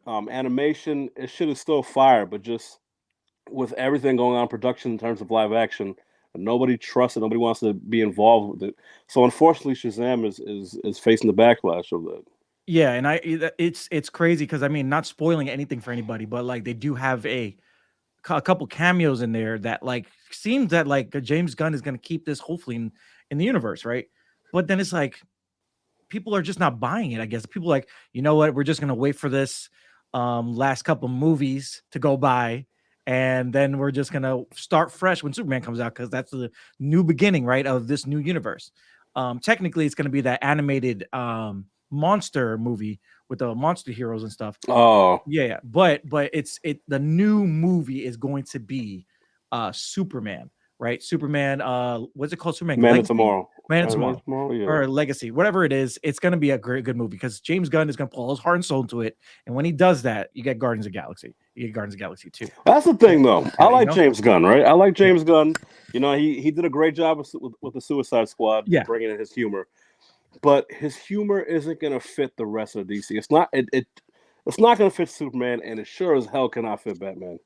Animation, it should have still fire, but just with everything going on in production in terms of live action, nobody trusts it. Nobody wants to be involved with it. So unfortunately, Shazam is facing the backlash of that. Yeah, and it's crazy because I mean, not spoiling anything for anybody, but like they do have a couple cameos in there that like seems that like James Gunn is going to keep this hopefully in the universe, right? But then it's like people are just not buying it. I guess people are like, you know what, we're just going to wait for this last couple movies to go by, and then we're just going to start fresh when Superman comes out because that's the new beginning, right, of this new universe. Technically, it's going to be that animated monster movie with the monster heroes and stuff. Oh, Yeah, but it the new movie is going to be Superman, right? Superman, what's it called? Superman Man of Legacy? Tomorrow. Man of Man of Tomorrow. Tomorrow. Yeah. Or Legacy, whatever it is, it's gonna be a great good movie because James Gunn is gonna pull his heart and soul into it. And when he does that, you get Guardians of the Galaxy. You get Guardians of the Galaxy 2. That's the Right? thing, though. I You like know? James Gunn, right? I like Yeah. James Gunn. You know, he did a great job with the Suicide Squad, Yeah. bringing in his humor. But his humor isn't going to fit the rest of DC. It's not going to fit Superman, and it sure as hell cannot fit Batman.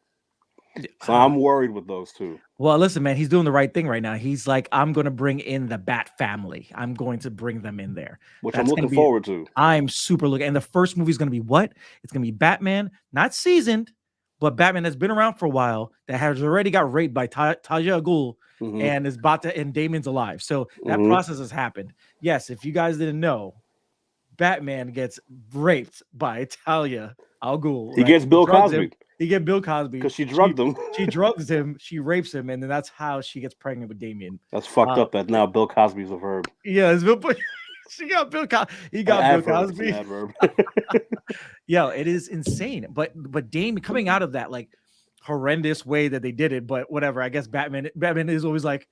So Uh, I'm worried with those two. well, listen, man, he's doing the right thing right now. He's like, I'm gonna bring in the Bat family. I'm going to bring them in there. Which I'm That's gonna looking be forward to. I'm super looking. And the first movie is going to be what? It's going to be Batman, not seasoned, but Batman that's been around for a while that has already got raped by Taja Ghul Hmm. and is about to, and Damon's alive. So that Hmm. process has happened. Yes, if you guys didn't know, Batman gets raped by Talia Al Ghul, He right? gets He Bill drugs him. Cosby He get Bill Cosby. because she drugged him. She drugs him. She rapes him, and then that's how she gets pregnant with Damien. That's fucked Uh, up. That now Bill Cosby's a verb, yeah, it's Bill. She got Bill. He an got Bill adverb. It's an Cosby. adverb. Yeah, it is insane. But Dame coming out of that like horrendous way that they did it, but whatever. I guess Batman is always like,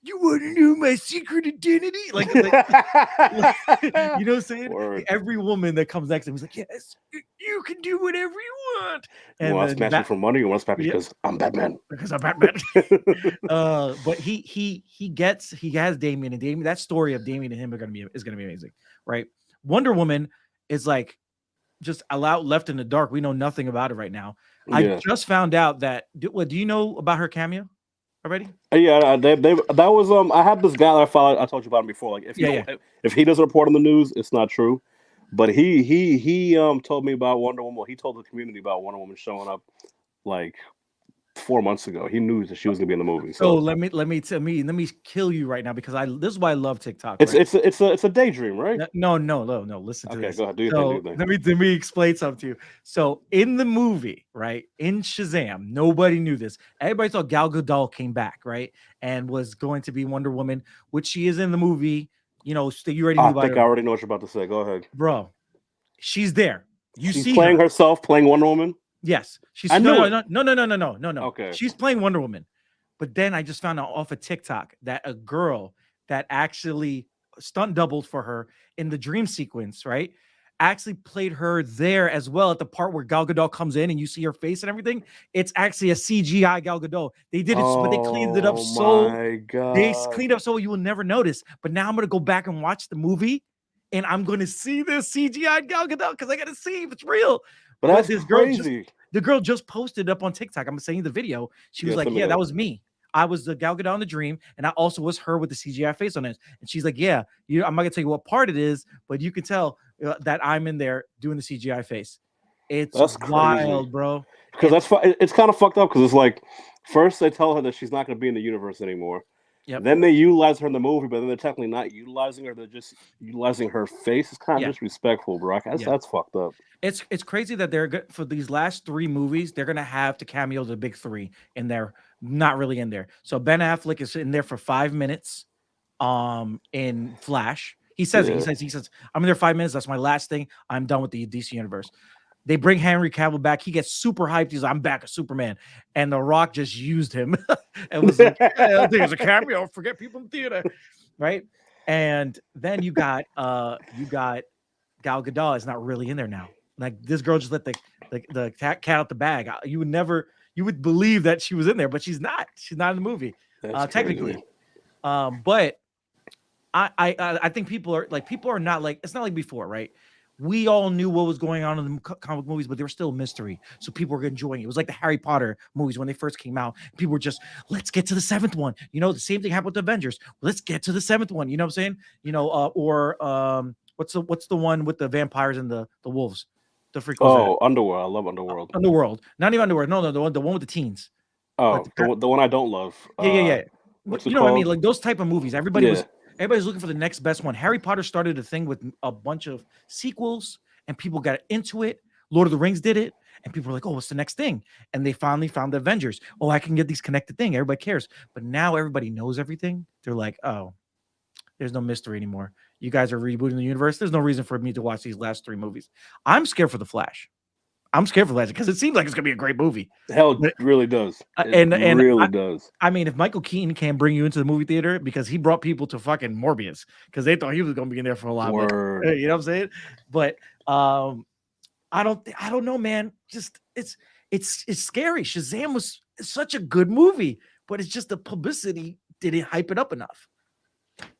you want to know my secret identity? Like, you know what I'm saying? Word. Every woman that comes next to him is like, yes, you can do whatever you want. You And want to then smash me for money? You want to smash me yeah, because I'm Batman? because I'm Batman. But he has Damien, and Damien, that story of Damien and him is gonna be amazing, right? Wonder Woman is like just allowed left in the dark. We know nothing about it right now. I Yeah. just found out that do you know about her cameo already? Yeah, they that was I had this guy that I followed. I told you about him before. Like if you Yeah, don't yeah. if he doesn't report on the news, it's not true. But he told me about Wonder Woman. He told the community about Wonder Woman showing up like 4 months ago. He knew that she was gonna be in the movie. So So let me kill you right now because I this is why I love TikTok, right? it's a daydream, right? No. Listen to Okay, this. go ahead. Do your thing. Do So your thing. let me explain something to you. So in the movie, right, in Shazam, nobody knew this. Everybody thought Gal Gadot came back, right, and was going to be Wonder Woman, which she is in the movie. You know, you already knew I about think her, I already know what you're about to say. Go ahead. bro. She's there. You She's see playing her. herself, playing Wonder Woman. Yes, I she's knew it. no. Okay. She's playing Wonder Woman. But then I just found out off of TikTok that a girl that actually stunt doubled for her in the dream sequence, right? Actually played her there as well at the part where Gal Gadot comes in and you see her face and everything. It's actually a CGI Gal Gadot. They did it, but they cleaned it up Oh so my they god. cleaned up so you will never notice. But now I'm gonna go back and watch the movie, and I'm gonna see this CGI Gal Gadot because I gotta see if it's real. But But that's this girl just crazy. the girl just posted up on TikTok. I'm saying the video. She was Yeah, like, send me "Yeah, that that. was me. I was the Gal Gadot in the dream, and I also was her with the CGI face on it." And she's like, "Yeah, I'm not gonna tell you what part it is, but you can tell that I'm in there doing the CGI face. It's That's crazy. wild, bro. Because And it's kind of fucked up. Because it's like first they tell her that she's not going to be in the universe anymore. yep, Then they utilize her in the movie, but then they're technically not utilizing her. They're just utilizing her face. It's kind of yeah, disrespectful, bro. yeah. That's fucked up. It's crazy that they're good for these last three movies. They're gonna have to cameo the big three, and they're not really in there. So Ben Affleck is in there for 5 minutes. In Flash, he says it. Yeah. He says I'm in there 5 minutes. That's my last thing. I'm done with the DC universe. They bring Henry Cavill back. He gets super hyped. He's like, I'm back as Superman. And The Rock just used him. It was like, yeah, there's a cameo. Forget people in theater. Right. And then you got Gal Gadot is not really in there now. Like this girl just let the cat out the bag. You would believe that she was in there, but she's not. She's not in the movie, That's technically. crazy. But I think people are not like it's not like before, right? we all knew what was going on in the comic movies, but they were still a mystery. So people were enjoying it. It was like the Harry Potter movies when they first came out. People were just, let's get to the seventh one. You know, the same thing happened with the Avengers. Let's get to the seventh one. You know what I'm saying? You know, what's the one with the vampires and the wolves? The freak was that? Oh, Underworld. I love Underworld. Underworld. Not even Underworld. No, the one with the teens. Oh, the one I don't love. Yeah. What's You it know what I mean? called? Like those type of movies. Everybody's looking for the next best one. Harry Potter started a thing with a bunch of sequels, and people got into it. Lord of the Rings did it, and people were like, "Oh, what's the next thing?" And they finally found the Avengers. Oh, I can get these connected thing. Everybody cares. But now everybody knows everything. They're like, "Oh, there's no mystery anymore. You guys are rebooting the universe. There's no reason for me to watch these last 3 movies." I'm scared for the Flash. I'm scared for Flash because it seems like it's gonna be a great movie. Hell, But, really does. and really does. I mean, if Michael Keaton can bring you into the movie theater because he brought people to fucking Morbius because they thought he was gonna be in there for a while. Word. But, you know what I'm saying? But I don't know, man. Just it's scary. Shazam was such a good movie, but it's just the publicity didn't hype it up enough,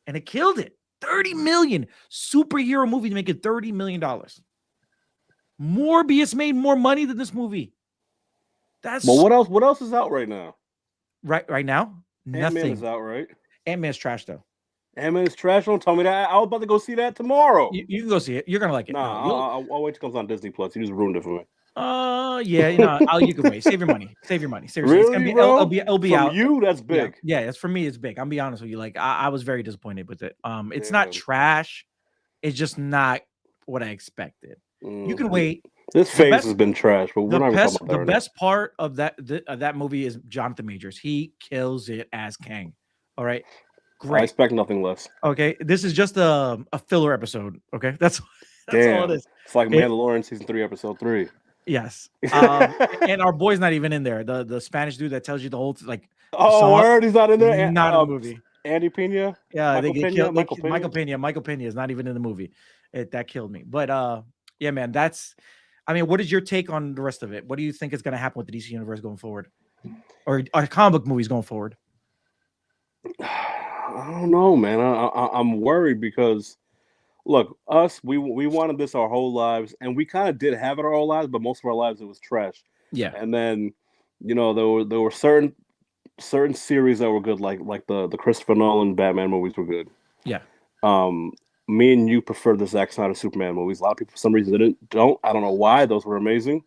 and it killed it. 30 million superhero movie making $30 million. Morbius made more money than this movie. That's But what else is out right now? Right now, Ant-Man nothing. is out, right? Ant-Man's trash though. Ant-Man is trash. Don't tell me that. I was about to go see that tomorrow. You can go see it. You're gonna like it. Nah, I'll wait till it comes on Disney Plus. You just ruined it for me. Yeah, you know, you can wait. Save your money. Seriously, really, it's gonna be. bro? It'll be From out. you, that's big. Yeah, it's for me. It's big. I'm be honest with you. Like I was very disappointed with it. It's not trash. It's just not what I expected. You can wait. This phase has been trash, but we're not even talking about that. The best part of that movie is Jonathan Majors. He kills it as Kang. All right, great. I expect nothing less. Okay, this is just a filler episode. Okay, that's all it is. It's like Mandalorian season 3, episode 3. Yes, and our boy's not even in there. The Spanish dude that tells you the whole like. Oh, word, he's not in there. Not in the movie. Andy Pena. Yeah, they get killed. Michael Pena. Michael Pena is not even in the movie. That killed me. But yeah, man, that's. I mean, what is your take on the rest of it? What do you think is going to happen with the DC universe going forward, or comic book movies going forward? I don't know, man. I'm worried because, look, we wanted this our whole lives, and we kind of did have it our whole lives, but most of our lives it was trash. Yeah. And then, you know, there were certain series that were good, like the Christopher Nolan Batman movies were good. Yeah. Me and you prefer the Zack Snyder Superman movies. A lot of people, for some reason, don't. I don't know why. Those were amazing.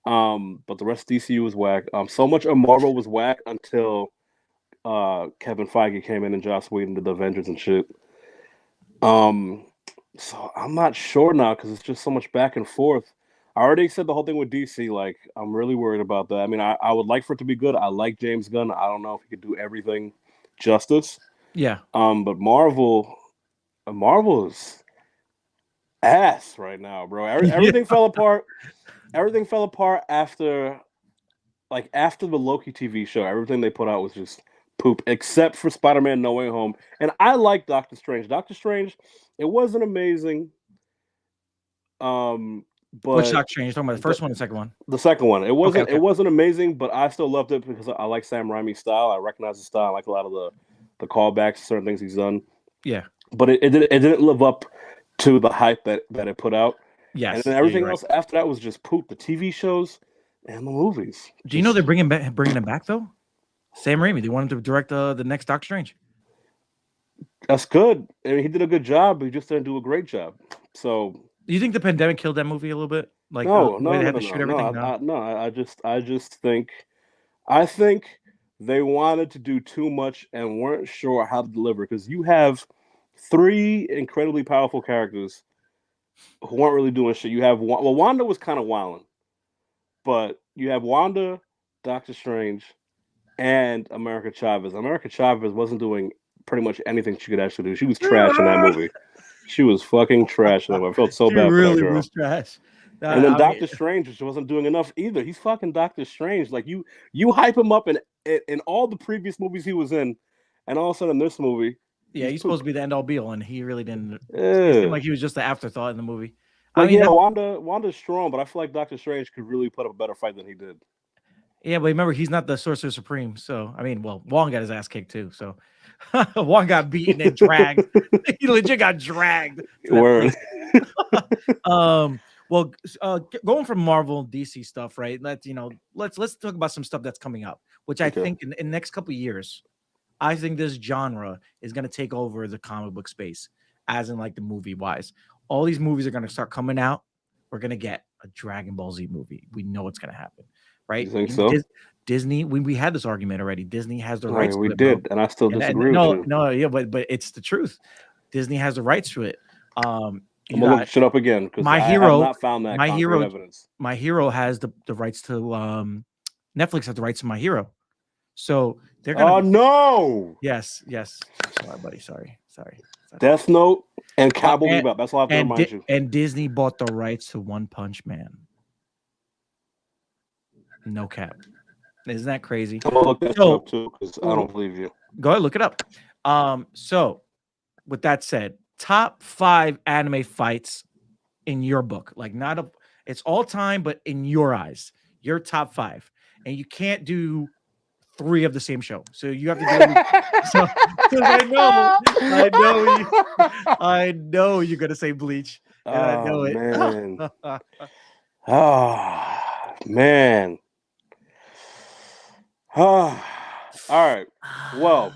But the rest of DCU was whack. So much of Marvel was whack until Kevin Feige came in and Joss Whedon did the Avengers and shit. So I'm not sure now because it's just so much back and forth. I already said the whole thing with DC. Like, I'm really worried about that. I mean, I would like for it to be good. I like James Gunn. I don't know if he could do everything justice. Yeah. But Marvel is ass right now, bro. Everything fell apart. Everything fell apart after the Loki TV show. Everything they put out was just poop, except for Spider-Man No Way Home. And I like Doctor Strange. Doctor Strange, it wasn't amazing. But which Doctor Strange? You're talking about the first one or the second one? The second one. It wasn't. Okay. It wasn't amazing, but I still loved it because I like Sam Raimi's style. I recognize his style. I like a lot of the callbacks, certain things he's done. Yeah. But it didn't live up to the hype that it put out. Yes. And then everything else after that was just poop. The TV shows and the movies. Do you know they're bringing him back though? Sam Raimi. They want him to direct the next Doctor Strange. That's good. I mean, he did a good job, but he just didn't do a great job. So. Do you think the pandemic killed that movie a little bit? Like no, they had to shoot everything. I just think they wanted to do too much and weren't sure how to deliver because you have 3 incredibly powerful characters who weren't really doing shit. You have Wanda was kind of wilding, but you have Wanda, Doctor Strange, and America Chavez. America Chavez wasn't doing pretty much anything she could actually do. She was trash in that movie. She was fucking trash. I felt so bad for that girl. She really was trash. And then Doctor Strange, which wasn't doing enough either. He's fucking Doctor Strange. Like you hype him up in all the previous movies he was in, and all of a sudden this movie. Yeah, he's supposed to be the end all be all, and he really didn't. It seemed like he was just the afterthought in the movie. Wanda's strong, but I feel like Doctor Strange could really put up a better fight than he did. Yeah, but remember, he's not the Sorcerer Supreme. So I mean, well, Wong got his ass kicked too. So One got beaten and dragged. He legit got dragged to that Word. place. Well, going from Marvel DC stuff, right? Let's talk about some stuff that's coming up, which I Okay. think in the next couple of years, I think this genre is going to take over the comic book space, as in like the movie wise. All these movies are going to start coming out. We're going to get a Dragon Ball Z movie. We know what's going to happen, You right? think so? Disney, we had this argument already. Disney has the rights We to it, bro. did, and I still And disagree with you. no, yeah, but it's the truth. Disney has the rights to it. You I'm gonna look shit up again because I have not found that concrete evidence. My Hero has the rights to Netflix has the rights to My Hero. So they're gonna. Oh no! Yes. Sorry, buddy. Sorry. Death Note and Cowboy Bebop. That's all I have to remind you. And Disney bought the rights to One Punch Man. No cap. Isn't that crazy? I'm gonna look that up too because I don't believe you. Go ahead, look it up. So with that said, top 5 anime fights in your book, like it's all time, but in your eyes, your top 5, and you can't do 3 of the same show. So you have to do. So I know you're gonna say Bleach. And I know it. Man. Man. All right. Well,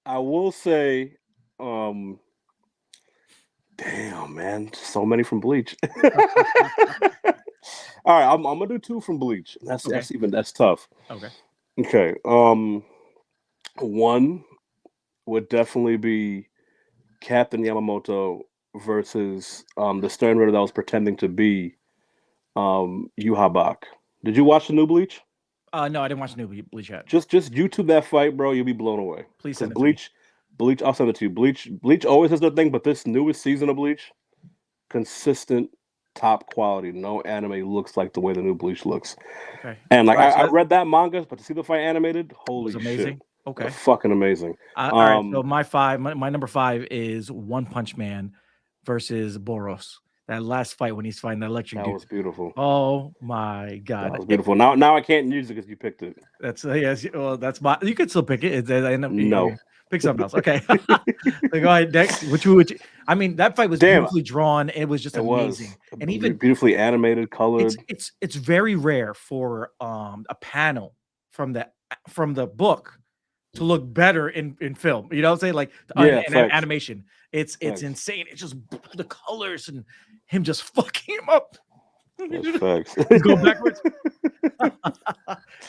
I will say, damn, man, so many from Bleach. All right, I'm gonna do 2 from Bleach. That's tough. Okay. One would definitely be Captain Yamamoto versus the Stern Ritter that was pretending to be Yuhabak. Did you watch the new Bleach? No, I didn't watch the new Bleach yet. Just YouTube that fight, bro. You'll be blown away. Please send it Bleach. I'll send it to you. Bleach always has their thing, but this newest season of Bleach, consistent, top quality. No anime looks like the way the new Bleach looks. Okay. And like I read that manga, but to see the fight animated, holy shit, amazing. Okay, fucking amazing. All right. So my number 5 is One Punch Man versus Boros. That last fight when he's fighting that electric dude. That was beautiful. Oh my god, that was beautiful. Now I can't use it because you picked it. That's yes. Well, that's my. You could still pick it. No. Pick something else. Okay. So go ahead next. Which I mean, that fight was beautifully drawn. It was just amazing, and even beautifully animated, colored. It's very rare for a panel from the book to look better in film. You know what I'm saying? Like animation. It's insane. It's just the colors and him just fucking him up. That's facts. He's going backwards.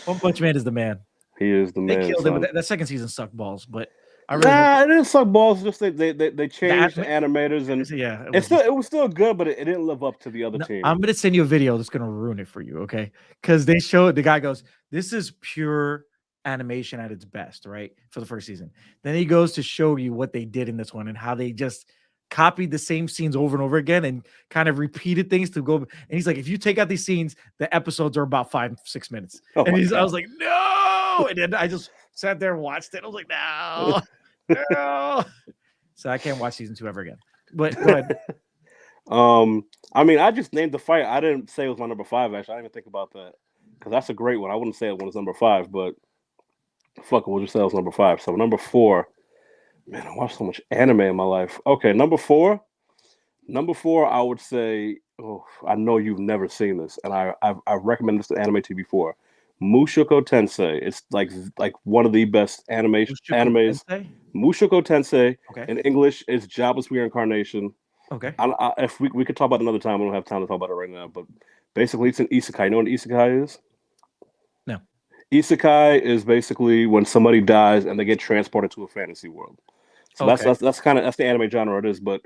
One Punch Man is the man. He is the man. They killed him. That second season sucked balls, but it didn't suck balls. Just they changed the animators, and it was still good, but it didn't live up to the other team. I'm gonna send you a video that's gonna ruin it for you, okay? Because they showed the guy goes, "This is pure animation at its best," right? For the first season. Then he goes to show you what they did in this one and how they just copied the same scenes over and over again and kind of repeated things to go. And he's like, if you take out these scenes, the episodes are about 5-6 minutes. I was like, no. And then I just sat there and watched it. I was like, no. So I can't watch season 2 ever again. But go ahead. I mean, I just named the fight. I didn't say it was my number 5. Actually, I didn't even think about that because that's a great one. I wouldn't say it was number 5, but fuck it, we'll just say it was number 5. So number 4. Man, I watched so much anime in my life. Okay, number 4, I would say, I know you've never seen this, and I recommended this to Anime TV before. Mushoku Tensei. It's like one of the best animes. Mushoku Tensei. Okay. In English, it's Jobless Reincarnation. Okay. If we could talk about it another time, we don't have time to talk about it right now. But basically, it's an isekai. You know what an isekai is? No. Isekai is basically when somebody dies and they get transported to a fantasy world. So that's the anime genre it is, but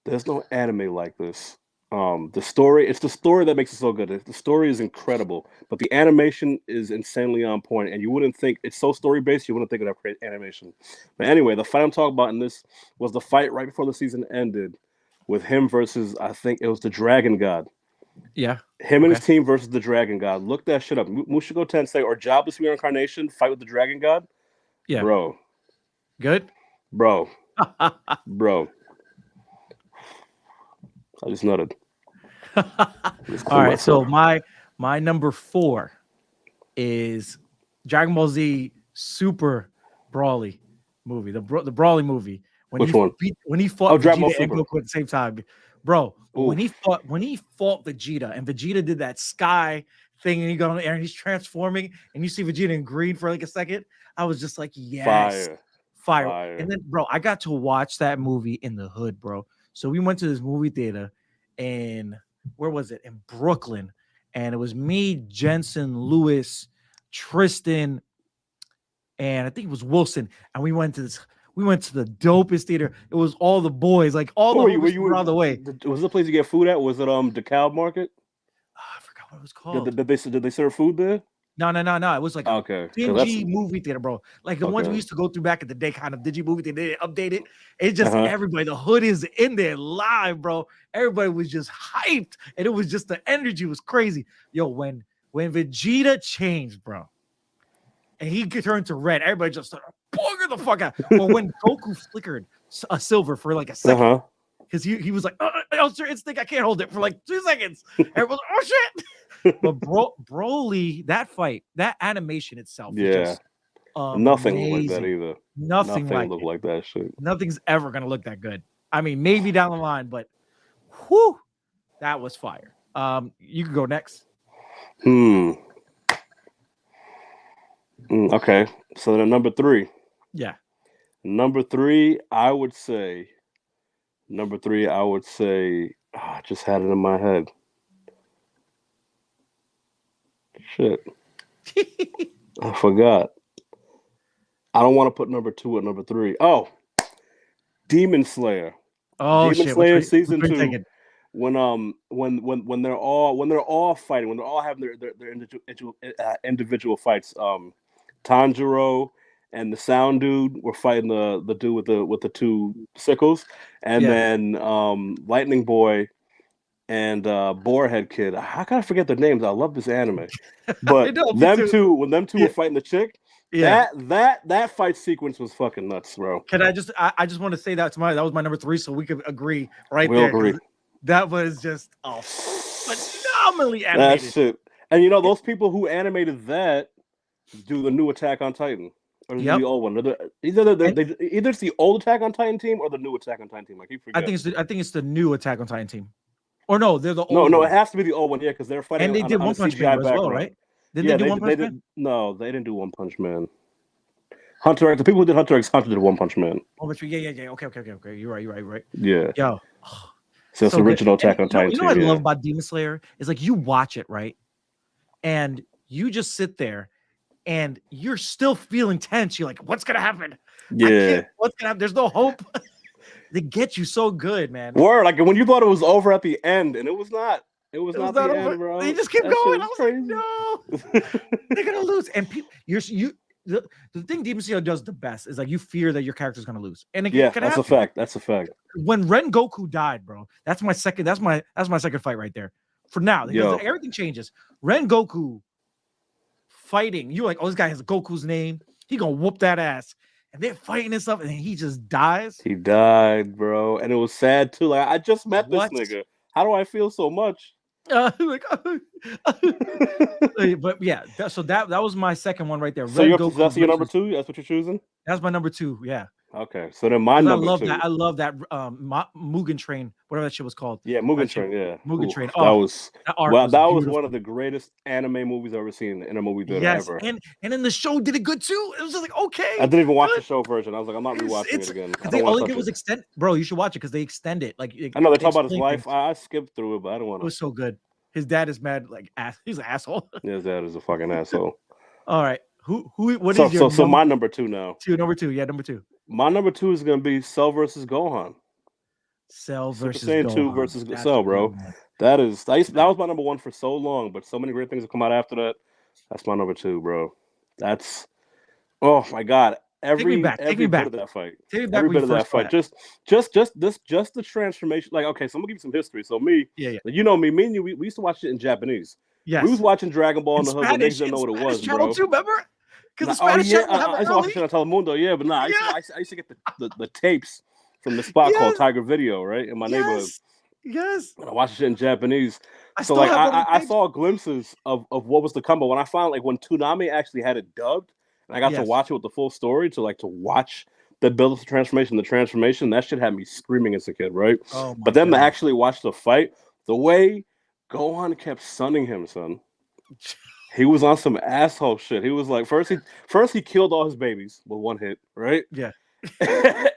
there's no anime like this. It's the story that makes it so good. The story is incredible, but the animation is insanely on point, and you wouldn't think it's so story based. You wouldn't think of that great animation. But anyway, the fight I'm talking about in this was the fight right before the season ended, with him versus I think it was the Dragon God. Yeah, him and his team versus the Dragon God. Look that shit up. Mushoku Tensei or Jobless Reincarnation fight with the Dragon God. Yeah, bro. Good, bro. Bro. I just nutted. All right, so my number 4 is Dragon Ball Z Super Brawly movie, the Broly movie, Which one? when he fought Oh, Dragon Ball Vegeta and Super. Goku at the same time, bro. When he Oof. fought Vegeta and Vegeta did that sky thing and he got on the air and he's transforming and you see Vegeta in green for like a second, I was just like, yes, fire. And then, bro, I got to watch that movie in the hood, bro. So we went to this movie theater in where was it? In Brooklyn, and it was me, Jensen, Lewis, Tristan, and I think it was Wilson, and we went to the dopest theater. It was all the boys, like all the homies from around the way. Was the place you get food at? Was it DeKalb Market? Oh, I forgot what it was called. Did they serve food there? No. It was like a dingy movie theater, bro. Like the ones we used to go through back in the day, kind of dingy movie theater. They didn't update it. It's just everybody. The hood is in there live, bro. Everybody was just hyped, and it was just the energy was crazy. Yo, when Vegeta changed, bro, and he turned to red, everybody just started booger the fuck out. But when Goku flickered a silver for like a second, because he was like, Ultra Instinct, I can't hold it for like 2 seconds. Everyone's like, oh shit. But Broly, that fight, that animation itself, just, nothing like that either. Nothing looked like that shit. Nothing's ever gonna look that good. I mean, maybe down the line, but whew, that was fire. You can go next. Okay, so then number 3. Yeah. Number 3, I would say. I just had it in my head. Shit. I forgot. I don't want to put number 2 at number 3. Oh, Demon Slayer. Oh, Demon shit. Slayer season 2. When they're all fighting, when they're all having their individual fights. Tanjiro and the Sound Dude were fighting the dude with the 2 sickles, and then Lightning Boy and Boarhead Kid. How can I forget their names? I love this anime, but them two were fighting the chick. Yeah, that fight sequence was fucking nuts, bro. Can I just want to say that was my number 3, so we could agree right we'll there. Agree. That was just phenomenally animated. That shit, and you know those people who animated that do the new Attack on Titan. Or the old one. Either it's the old Attack on Titan team or the new Attack on Titan team. I keep forgetting. I think it's the new Attack on Titan team. Or no, they're the old. No, it has to be the old one. Yeah, because they're fighting. And they did One Punch Man as well, right? Did they do One Punch Man? No, they didn't do One Punch Man. Hunter X. The people who did Hunter X Hunter did One Punch Man. Oh, yeah. Okay. You're right. Yeah. Yo. So it's the original Attack on Titan. You know what I love about Demon Slayer is like you watch it, right? And you just sit there. And you're still feeling tense. You're like, what's gonna happen? Yeah. What's gonna happen? There's no hope. They get you so good, man. Word, like when you thought it was over at the end, and it was not. It was not the over. End, bro. They just kept going. I was crazy. Like, no, they're gonna lose. And people, the thing Demon Slayer does the best is like you fear that your character's gonna lose. And that's a fact. That's a fact. When Ren Goku died, bro, that's my second fight right there. For now, because everything changes. Ren Goku fighting, you're like, oh, this guy has Goku's name. He gonna whoop that ass, and they're fighting and stuff, and then he just dies. He died, bro, and it was sad too. Like I just met this nigga. How do I feel so much? But yeah, so that was my second one right there. So that's your number 2. That's what you're choosing. That's my number 2. Yeah. Okay, so then my number 2. I love that Mugen Train, whatever that shit was called. Yeah, Mugen Train. Yeah, Mugen Train. That was one of the greatest anime movies I've ever seen in a movie theater ever. And then the show did it good too. It was just like okay. I didn't even watch the show version. I was like, I'm not rewatching it again. They only did was extend. Bro, you should watch it because they extend it. Like I know they talk about his life. I skipped through it, but I don't want to. It was so good. His dad is mad, like ass. He's an asshole. Yeah, his dad is a fucking asshole. All right, what is your so my number 2 now? Number 2, yeah, number 2. My number 2 is gonna be Cell versus Gohan. Cell versus Super Saiyan 2 versus Cell, bro. That was my number 1 for so long, but so many great things have come out after that. That's my number 2, bro. That's oh my god. Every bit of that fight. Every bit of that fight. Just the transformation. Like, okay, so I'm gonna give you some history. So me, you know me and you, we used to watch it in Japanese. Yes. We was watching Dragon Ball in the hood, but niggas didn't know what it was, channel bro. Too, remember? Because the Spanish channel I used to watch it on Telemundo, yeah, but I used to get the tapes from the spot called Tiger Video, right, in my neighborhood. Yes. And I watched it in Japanese. I saw glimpses of what was to come, but when I found like when Toonami actually had it dubbed, and I got to watch it with the full story to watch that built up the transformation. The transformation, that shit had me screaming as a kid, right? Oh my But then to god. actually watch the fight, the way Gohan kept sunning him, son. He was on some asshole shit. He was like, first he killed all his babies with one hit, right? Yeah.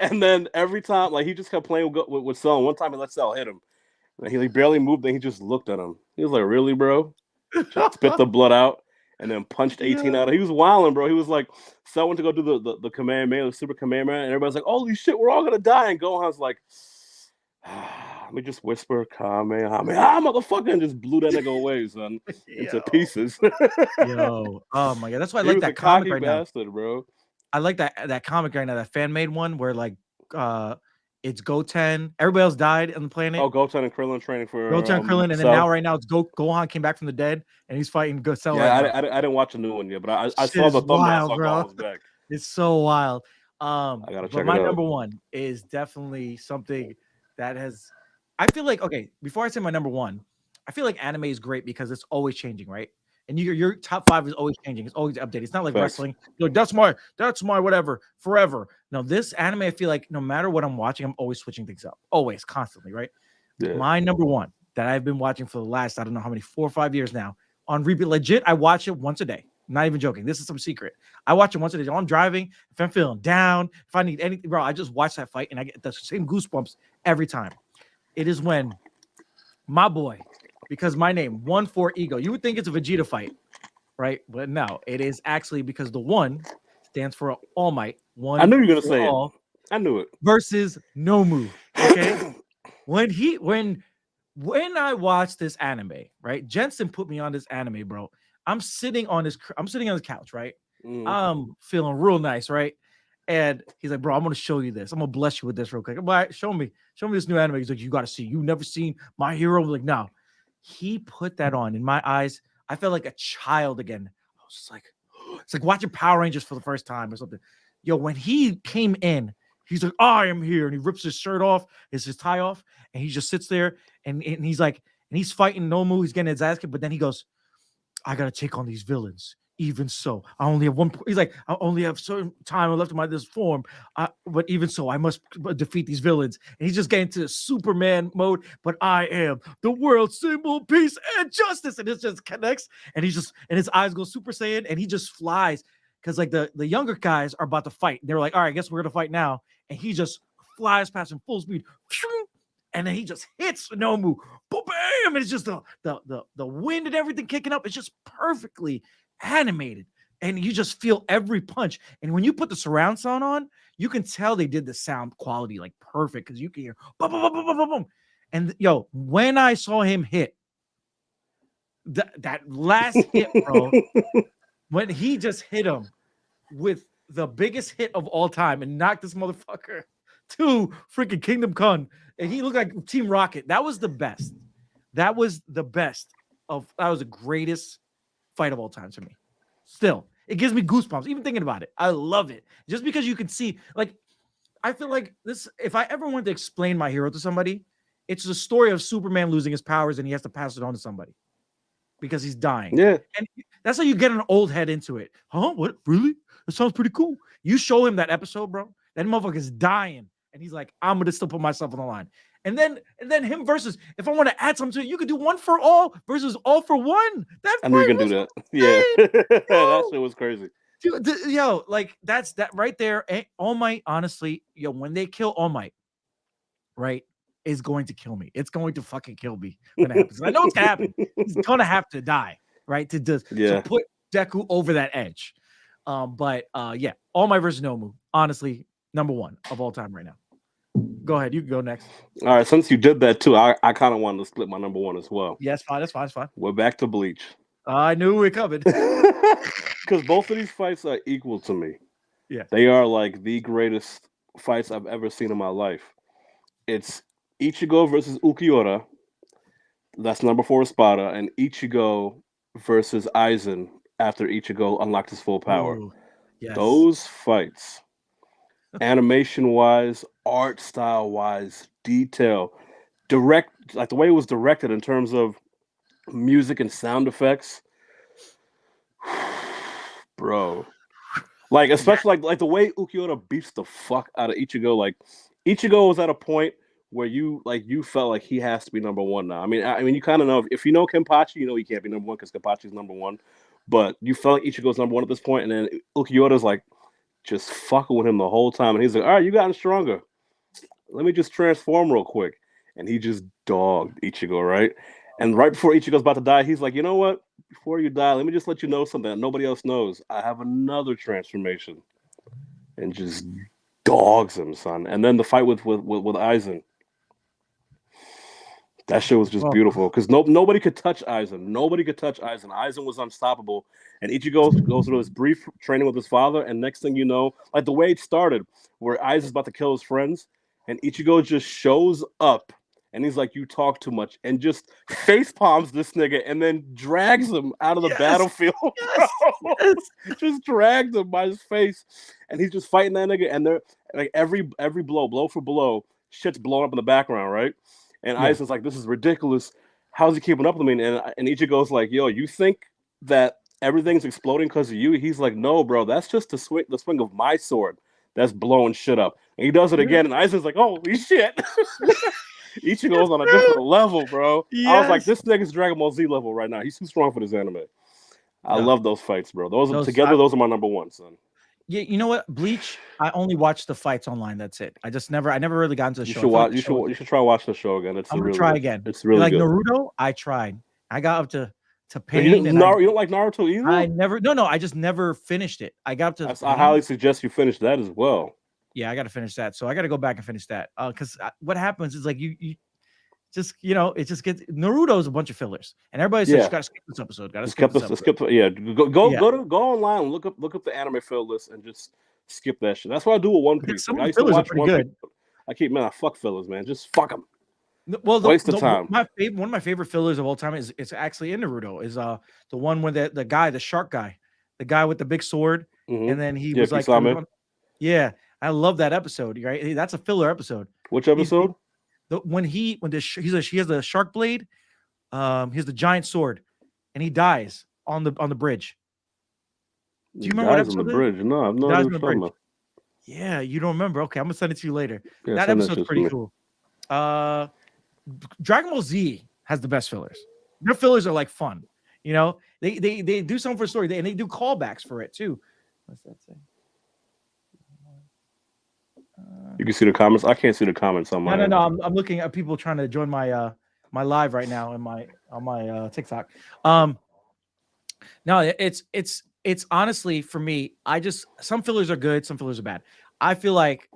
And then every time, like he just kept playing with Cell. One time he let Cell hit him, and he like barely moved. Then he just looked at him. He was like, "Really, bro?" Just spit the blood out, and then punched 18 Yeah. out. He was wilding, bro. He was like, Cell went to go do the Kamehameha, the Super Kamehameha, and everybody's like, "Holy shit, we're all gonna die!" And Gohan's like, let me just whisper, Kamehameha, motherfucker, and just blew that nigga away, son, into Yo. pieces. Yo. Oh my god. That's why I He like was a that comic cocky right now. bastard, bro. I like that comic right now, that fan made one where like uh it's Goten, everybody else died on the Oh, planet. Goten and Krillin training for Goten, Krillin, and then now Cell. right now it's Gohan came back from the dead and he's fighting Cell Yeah, right now. I didn't watch a new one yet, but I Shit saw is the thumbnail. I wild, saw Gohan bro. was back. It's so wild. I gotta But check it my out. number one is definitely something that has. I feel like okay. Before I say my number one, I feel like anime is great because it's always changing, right? And your top five is always changing. It's always updated. It's not like Facts. wrestling. You're like that's my whatever forever. No, this anime, I feel like no matter what I'm watching, I'm always switching things up, always, constantly, right? Yeah. My number one that I've been watching for the last I don't know how many 4 or 5 years now on repeat. Legit, I watch it once a day. Not even joking. This is some secret. I watch it once a day. While I'm driving, if I'm feeling down, if I need anything, bro, I just watch that fight and I get the same goosebumps every time. It is when my boy, because my name, ONE4EGO. You would think it's a Vegeta fight, right? But no, it is actually because the one stands for All Might, I one knew you were gonna for say it. all, I knew it. versus Nomu. Okay. When I watched this anime, right? Jensen put me on this anime, bro. I'm sitting on the couch, right? Mm. I'm feeling real nice, right? And he's like, bro, I'm gonna show you this. I'm gonna bless you with this real quick. I'm like, show me this new anime. He's like, you gotta see. You've never seen My Hero. I'm like, no. He put that on in my eyes. I felt like a child again. I was just like, it's like watching Power Rangers for the first time or something. Yo, when he came in, he's like, I am here. And he rips his shirt off, his tie off, and he just sits there and he's like, and he's fighting Nomu, he's getting his ass kicked, but then he goes, I gotta take on these villains. Even so, I only have one. He's like, I only have certain time left in this form. But even so, I must defeat these villains. And he's just getting to Superman mode. But I am the world's symbol, peace and justice. And it just connects. And his eyes go Super Saiyan, and he just flies because like the younger guys are about to fight. They're like, all right, I guess we're gonna fight now. And he just flies past him full speed. And then he just hits Nomu. Boom, bam! And it's just the wind and everything kicking up. It's just perfectly animated. And you just feel every punch. And when you put the surround sound on, you can tell they did the sound quality like perfect because you can hear boom, boom, boom, boom, boom, boom, boom. And yo, when I saw him hit that last hit, bro, when he just hit him with the biggest hit of all time and knocked this motherfucker to freaking Kingdom Come, and he looked like Team Rocket. That was the best. That was the greatest fight of all time to me. Still, it gives me goosebumps even thinking about it. I love it just because you can see. Like, I feel like this. If I ever want to explain My Hero to somebody, it's the story of Superman losing his powers and he has to pass it on to somebody because he's dying. Yeah. And that's how you get an old head into it. Huh? What? Really? That sounds pretty cool. You show him that episode, bro. That motherfucker's dying. And he's like, I'm gonna still put myself on the line. And then him versus, if I want to add something to it, you could do One for All versus All for One. That I knew you fight can do was that. Yeah. That shit was crazy. yo, like that's that right there. All Might, honestly, yo, when they kill All Might, right, is going to kill me. It's going to fucking kill me when it happens. I know it's gonna happen. He's gonna have to die, right? To put Deku over that edge. Yeah, All Might versus Nomu, honestly, number one of all time right now. Go ahead, you can go next. All right, since you did that too, I kind of wanted to split my number one as well. Yeah, it's fine. That's fine. It's fine. We're back to Bleach. I knew we were coming. Because both of these fights are equal to me. Yeah. They are like the greatest fights I've ever seen in my life. It's Ichigo versus Ukiura. That's number 4 Espada. And Ichigo versus Aizen after Ichigo unlocked his full power. Ooh, yes. Those fights, animation-wise, art style-wise, detail, direct, like the way it was directed in terms of music and sound effects, bro, Like Yeah. especially like the way Ukiyoda beats the fuck out of Ichigo. Like Ichigo was at a point where you felt like he has to be number one now. I mean you kind of know if you know Kenpachi, you know he can't be number one because Kenpachi's number one. But you felt like Ichigo's number one at this point, and then Ukiyoda's like just fucking with him the whole time, and he's like, "All right, you gotten stronger. Let me just transform real quick." And he just dogged Ichigo, right? And right before Ichigo's about to die, he's like, "You know what? Before you die, let me just let you know something that nobody else knows. I have another transformation." And just dogs him, son. And then the fight with Aizen, that shit was just Oh, beautiful because nobody could touch Aizen. Nobody could touch Aizen. Aizen was unstoppable. And Ichigo goes through his brief training with his father, and next thing you know, like the way it started, where Aizen's about to kill his friends, and Ichigo just shows up, and he's like, "You talk too much," and just face palms this nigga, and then drags him out of the yes, battlefield, yes, bro. yes. Just dragged him by his face, and he's just fighting that nigga, and they're like every blow for blow, shit's blowing up in the background, right? And Yeah. Aizen's like, "This is ridiculous. How's he keeping up with me?" And Ichigo's like, "Yo, you think that everything's exploding because of you?" He's like, "No, bro. That's just the swing of my sword that's blowing shit up." And he does it again, and Aizen's like, "Holy shit!" It's Ichigo's on a true. different level, bro. I was like, Yes. "This nigga's Dragon Ball Z level right now. He's too strong for this anime." I No, love those fights, bro. Those are, those together, those are my number one, son. yeah, you know what? Bleach, I only watch the fights online. That's it. I never really got into the You show. should I feel like watch. the show You should try watching the show again. I'm gonna try again. It's really Like good. Naruto, I tried. I got up to You pain, and you don't like Naruto I either? never no, I just never finished it. I got up to I pain. highly suggest you finish that as well. Yeah, I got to finish that. So I got to go back and finish that. Because what happens is like you just it just gets Naruto's a bunch of fillers, and everybody says you Yeah, got to skip this episode. Got to just skip kept this us. episode. Skip. Yeah, Yeah, go online and look up the anime fill list and just skip that shit. That's what I do with One because Piece. some Like of I the used to fillers are watch pretty One Piece. good. I keep man, I fuck fillers, man. Just fuck them. Well, Waste of time. one of my favorite fillers of all time is it's actually in Naruto. Is the one where the guy, the shark guy, the guy with the big sword, and then he Yeah, was like, he was Kisame. on, yeah, I love that episode. Right, that's a filler episode. Which He's episode? when he he has the shark blade, he has the giant sword, and he dies on the bridge. Do you remember what Guys on the episode it is? bridge. No, I have He no dies idea on what the you're talking bridge. about. Yeah, you don't remember? Okay, I'm gonna send it to you later. Yeah, That send that episode's shit to pretty me. cool. Dragon Ball Z has the best fillers. Their fillers are like fun. They do something for a story, and they do callbacks for it too. What's that say? You can see the comments. I can't see the comments on my No. end. I'm looking at people trying to join my my live right now on my TikTok. No, it's honestly for me. Some fillers are good, some fillers are bad. I feel like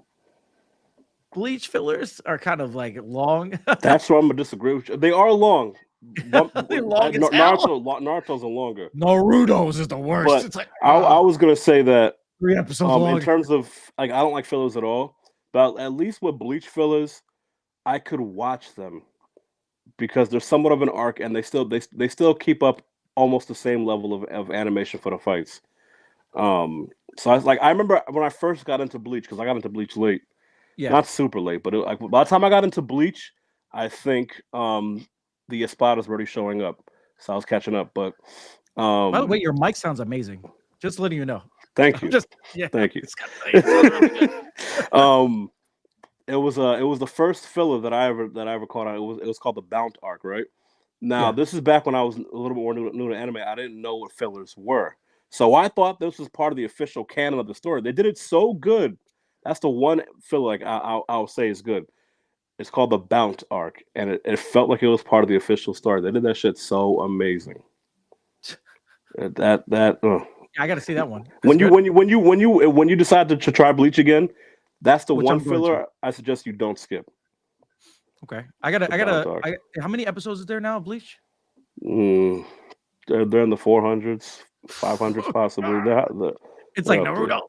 Bleach fillers are kind of like long. That's where I'm gonna disagree with you. They are long. They're long as hell. Naruto's are longer. Naruto's is the worst. But It's like I was gonna say that 3 episodes long. in terms of like I don't like fillers at all. But at least with Bleach fillers, I could watch them because they're somewhat of an arc, and they still keep up almost the same level of animation for the fights. So I was like, I remember when I first got into Bleach because I got into Bleach late, Yeah. not super late, but like by the time I got into Bleach, I think the Espada's already showing up, so I was catching up. But By the way, your mic sounds amazing. Just letting you know. thank you, Yeah. thank you. It sounds really good. It was the first filler that I ever caught on. It was called the Bount arc, right? Now Yeah. this is back when I was a little bit more new to anime. I didn't know what fillers were, so I thought this was part of the official canon of the story. They did it so good. That's the one filler like I'll say is good. It's called the Bount arc, and it felt like it was part of the official story. They did that shit so amazing. I got to see that one. When you decide to try Bleach again, that's the Which one I'm going filler to. I suggest you don't skip. Okay. Bount arc. How many episodes is there now of Bleach? They're in the 400s, 500s possibly. It's like Naruto.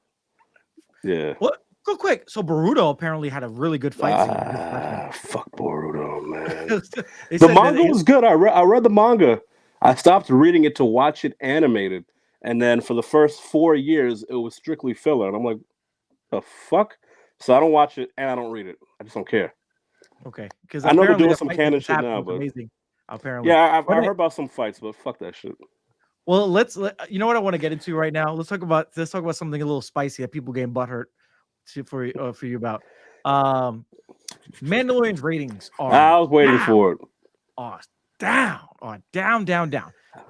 Yeah. What? Real quick. So Boruto apparently had a really good fight scene. Fuck Boruto, man. They The said that manga was good. I read the manga. I stopped reading it to watch it animated, and then for the first 4 years, it was strictly filler. And I'm like, the fuck? So I don't watch it and I don't read it. I just don't care. Okay, because I know they're doing some canon shit now, but amazing. Apparently, yeah, I heard about some fights, but fuck that shit. Well, you know what I want to get into right now. Let's talk about something a little spicy that people getting butthurt for you about. Um, Mandalorian's ratings are I was waiting down, for it. are down. I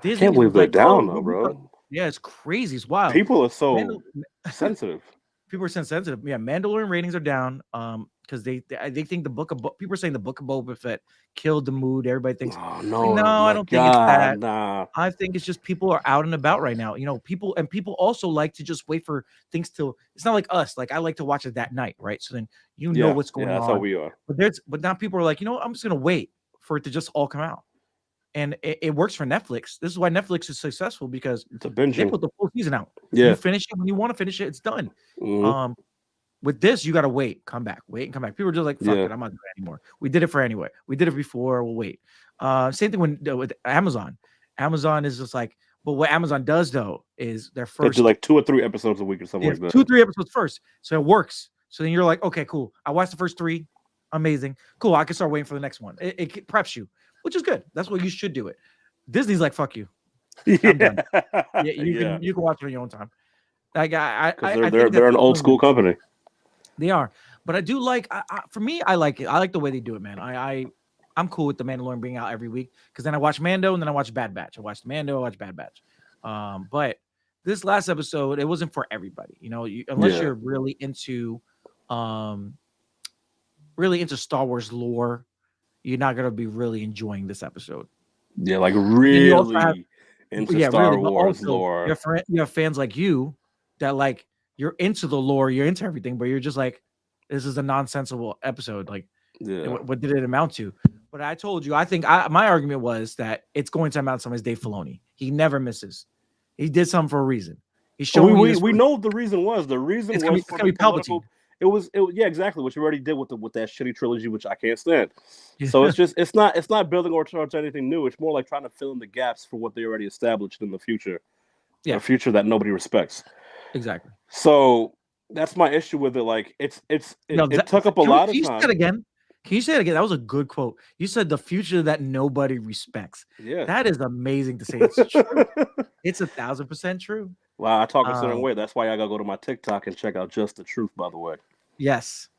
Disney can't believe was they're like, "Oh, down though, bro. yeah, it's crazy, it's wild." People are Mandal- so sensitive. People are sensitive. Yeah, Mandalorian ratings are down. Because they think people are saying the Book of Boba Fett killed the mood. Everybody thinks. Oh It's like, no, no, I my don't think it's God, that. nah. I think it's just people are out and about right now. People also like to just wait for things to. It's not like us. Like I like to watch it that night, right? So then Yeah, what's yeah, going that's how on. we are. But now people are like, I'm just gonna wait for it to just all come out, and it works for Netflix. This is why Netflix is successful because It's a they binging. put the full season out. You Yeah. finish it when you want to finish it. It's done. Hmm. Um, with this, you gotta wait and come back. People are just like, fuck Yeah. it, I'm not doing it anymore. We did it for anyway. We did it before. We'll wait. Same thing with Amazon. Amazon is just like, but what Amazon does though is their They do first like 2 or 3 episodes a week or something like that. 2 3 episodes first, so it works. So then you're like, okay, cool. I watched the first 3, amazing, cool. I can start waiting for the next one. It preps you, which is good. That's what you should do it. Disney's like, fuck you, I'm done. Yeah, Yeah, yeah. you can watch it on your own time. Like Because I think they're that's an old school company. they are, but I do like. For me, I like it. I like the way they do it, man. I'm cool with the Mandalorian being out every week because then I watch Mando and then I watch Bad Batch. I watched Mando, I watch Bad Batch. But this last episode, it wasn't for everybody. Unless Yeah. you're um, really into Star Wars lore, you're not gonna be really enjoying this episode. Yeah, like And then you also have, really into yeah, really, Star but Wars also lore. you have fans like you that like you're into the lore, you're into everything, but you're just like, this is a nonsensical episode. Like, Yeah. what did it amount to? But I told you, I think my argument was that it's going to amount to something as Dave Filoni. He never misses. He did something for a reason. He's showing you this. We know what the reason was. The reason was It's for gonna the be Palpatine. political. Yeah, exactly what you already did with that shitty trilogy, which I can't stand. Yeah. So it's not building or towards anything new. It's more like trying to fill in the gaps for what they already established in the future. Yeah. A future that nobody respects. Exactly. So that's my issue with it. Like it took up a lot of time. Can you say it again? Can you say it again? That was a good quote. You said the future that nobody respects. Yeah, that is amazing to say. It's true. It's 1,000% true. Wow, I talk a certain way. That's why I gotta go to my TikTok and check out Just the Truth. By the way. Yes.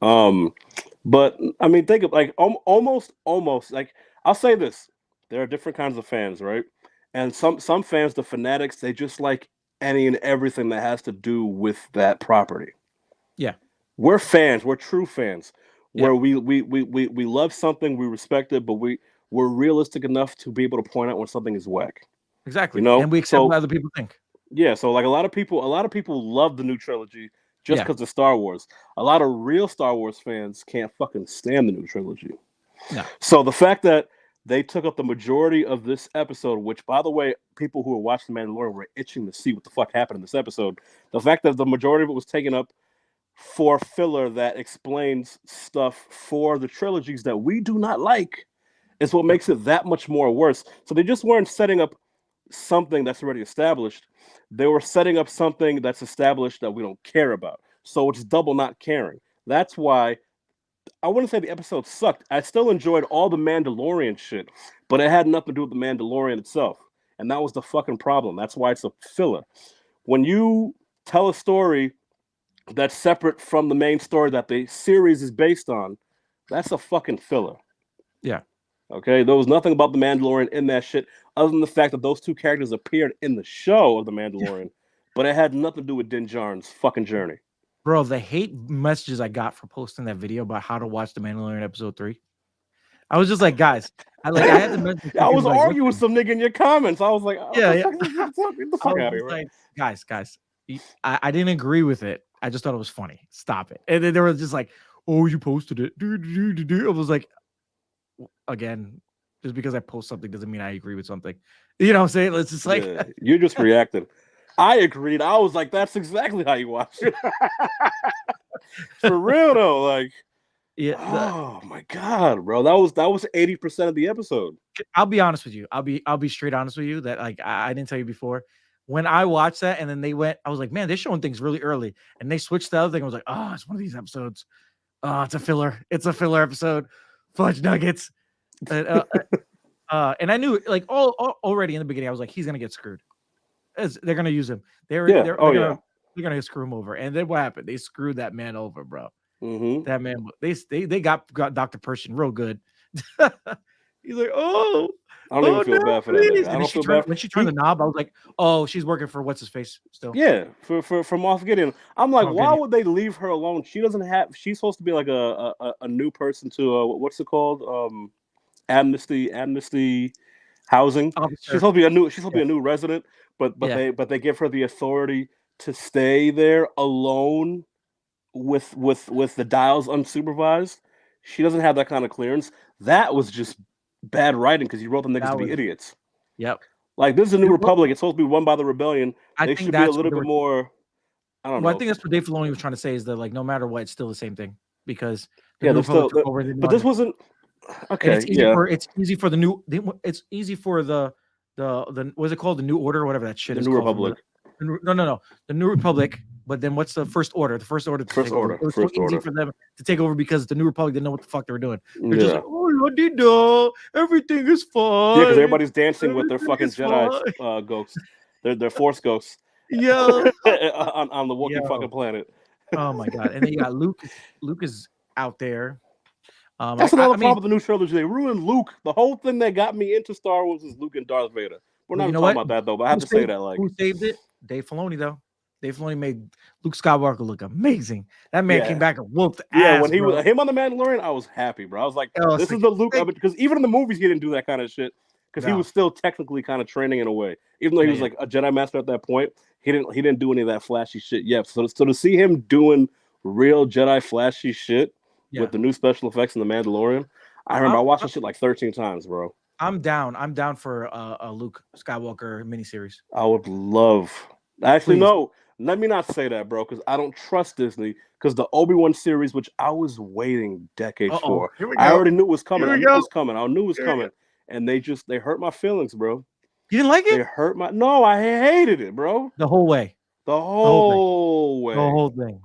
But I mean, think of like almost like I'll say this: there are different kinds of fans, right? And some fans, the fanatics, they just like any and everything that has to do with that property. Yeah, we're fans. We're true fans. Yeah. Where we love something, we respect it, but we're realistic enough to be able to point out when something is whack. exactly. And we accept what other people think. Yeah, so like a lot of people love the new trilogy just because of Star Wars. A lot of real Star Wars fans can't fucking stand the new trilogy. No. So the fact that they took up the majority of this episode, which, by the way, people who are watching The Mandalorian were itching to see what the fuck happened in this episode. The fact that the majority of it was taken up for filler that explains stuff for the trilogies that we do not like is what makes it that much more worse. So they just weren't setting up something that's already established. They were setting up something that's established that we don't care about. So it's double not caring. That's why I wouldn't say the episode sucked. I still enjoyed all the Mandalorian shit, but it had nothing to do with the Mandalorian itself. And that was the fucking problem. That's why it's a filler. When you tell a story that's separate from the main story that the series is based on, that's a fucking filler. Yeah. Okay, there was nothing about the Mandalorian in that shit, other than the fact that those two characters appeared in the show of the Mandalorian, but it had nothing to do with Din Djarin's fucking journey. Bro, the hate messages I got for posting that video about how to watch the Mandalorian episode 3. I was just like, guys, I had to message. I was arguing with some nigga in your comments. I was like, oh, yeah. Get the fuck out of here, like, guys. I didn't agree with it. I just thought it was funny. Stop it. And then they were just like, oh, you posted it. I was like, again, just because I post something doesn't mean I agree with something. You know what I'm saying? It's just like you just reacted. I agreed. I was like, that's exactly how you watch it. For real though, like, yeah. Oh my god, bro, that was 80% of the episode. I'll be honest with you. I'll be straight honest with you that like I didn't tell you before. When I watched that and then they went, I was like, man, they're showing things really early, and they switched the other thing. I was like, oh, it's one of these episodes. Oh, it's a filler. It's a filler episode. Fudge nuggets. And I knew like already in the beginning, I was like, he's gonna get screwed. They're gonna use him. Yeah. Oh yeah. They're gonna screw him over. And then what happened? They screwed that man over, bro. Mm-hmm. That man, they got Dr. Pershing real good. He's like, oh, I don't even feel no, bad for that please. nigga. I And don't feel bad. when she turned the knob, I was like, oh, she's working for what's his face still. Yeah, for Moff Gideon. I'm like, Moff why Gideon. would they leave her alone? She doesn't have. She's supposed to be like a new person to what's it called? Amnesty housing. Officer. She's supposed to be a new. She's supposed to be a new resident, but Yeah. they give her the authority to stay there alone with the dials unsupervised. She doesn't have that kind of clearance. That was just bad writing because you wrote them niggas to be idiots. Yep. Like, this is a new republic. It's supposed to be run by the rebellion. They should be a little bit more. I don't know. I think that's what Dave Filoni was trying to say, is that like no matter what, it's still the same thing because yeah, they're still. But this wasn't. Okay. It's easy for the new. It's easy for the what's it called? The New Order, or whatever that shit is. The New Republic. No. The New Republic. But then what's the First Order? The First Order. It was so easy for them to take over because the New Republic didn't know what the fuck they were doing. They're just like, oh, everything is fine. Yeah, because everybody's dancing with their fucking Jedi ghosts. They're Force ghosts. Yeah. on the Wookiee fucking planet. Oh my god! And then you got Luke. Luke is out there. That's another problem with the new trilogy. They ruined Luke. The whole thing that got me into Star Wars is Luke and Darth Vader. We're not talking about that though, but I have to say that. Like, who saved it? Dave Filoni though. Dave Filoni made Luke Skywalker look amazing. That man came back and whooped ass. Yeah, when he was him on the Mandalorian, I was happy, bro. I was like, this is the Luke of it. Because even in the movies, he didn't do that kind of shit. Because he was still technically kind of training in a way, even though he was like a Jedi Master at that point. He didn't do any of that flashy shit yet. So to see him doing real Jedi flashy shit with the new special effects in the Mandalorian, I remember I watched that shit like 13 times, bro. I'm down. I'm down for a Luke Skywalker miniseries. I would love. Actually, no. Let me not say that, bro, because I don't trust Disney. Because the Obi-Wan series, which I was waiting decades for, I already knew it was coming. I knew it was coming, and they hurt my feelings, bro. You didn't like it? They hurt my. No, I hated it, bro. The whole way. The whole way. The whole thing.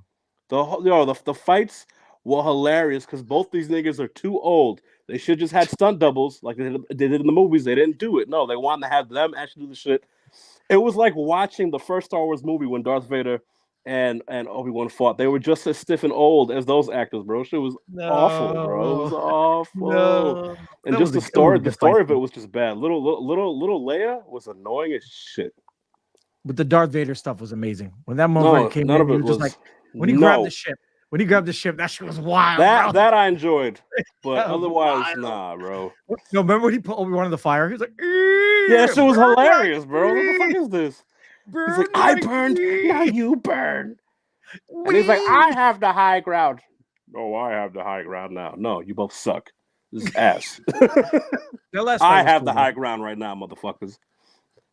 The fights were hilarious because both these niggas are too old. They should just had stunt doubles like they did in the movies. They didn't do it. No, they wanted to have them actually do the shit. It was like watching the first Star Wars movie when Darth Vader and Obi-Wan fought. They were just as stiff and old as those actors, bro. Shit was awful, bro. It was awful. No. And just the story of it was just bad. Little Leia was annoying as shit. But the Darth Vader stuff was amazing. When that moment came in, it was just like when he grabbed the ship. When he grabbed the ship, that shit was wild. That I enjoyed, but otherwise, nah, bro. No, remember when he put Obi-Wan in the fire? He was like, yeah, that shit was hilarious, bro. What the fuck is this? He's like, I burned, now you burn. And he's like, I have the high ground. No, I have the high ground now. No, you both suck. This is ass. I have the high ground right now, motherfuckers.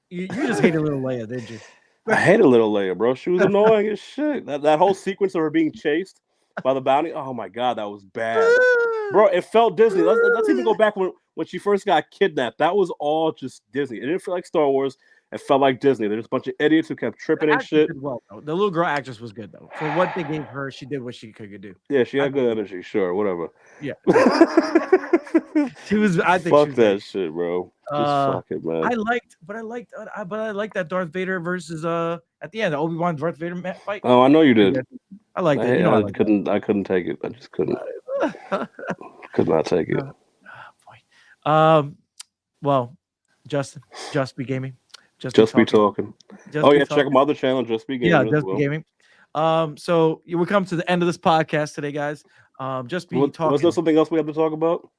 You just hated little Leia, didn't you? I hated little Leia, bro. She was annoying as shit. That whole sequence of her being chased by the bounty. Oh my god, that was bad, bro. It felt Disney. Let's even go back when she first got kidnapped. That was all just Disney. It didn't feel like Star Wars. It felt like Disney. There's a bunch of idiots who kept tripping and shit. Well, the little girl actress was good though. For what they gave her, she did what she could do. Yeah, she had good energy. Sure, whatever. Yeah, she was. I think. Fuck that shit, bro. Just fuck it, man. I liked that Darth Vader versus at the end the Obi-Wan Darth Vader fight. Oh, I know you did. I liked it. I couldn't take it. I just couldn't. Could not take it. Well, Justin, Just Be Gaming. Just be talking. Check my other channel, Just Be Gaming. Yeah, Just Be Gaming. So we come to the end of this podcast today, guys. Just be talking. Was there something else we have to talk about?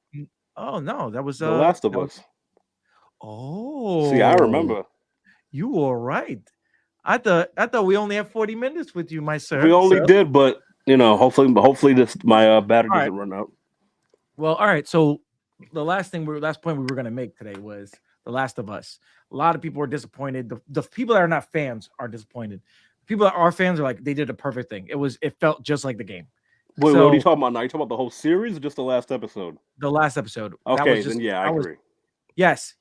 Oh no, that was The Last of Us. Oh, see, I remember. You were right. I thought we only have 40 minutes with you, my sir. We only did, but hopefully my battery doesn't run out. Well, all right. So the last point we were going to make today was The Last of Us. A lot of people are disappointed. The people that are not fans are disappointed. People that are fans are like, they did a perfect thing. It felt just like the game. Wait, what are you talking about now? You talking about the whole series or just the last episode? The last episode. Okay, then yeah, I agree. Yes,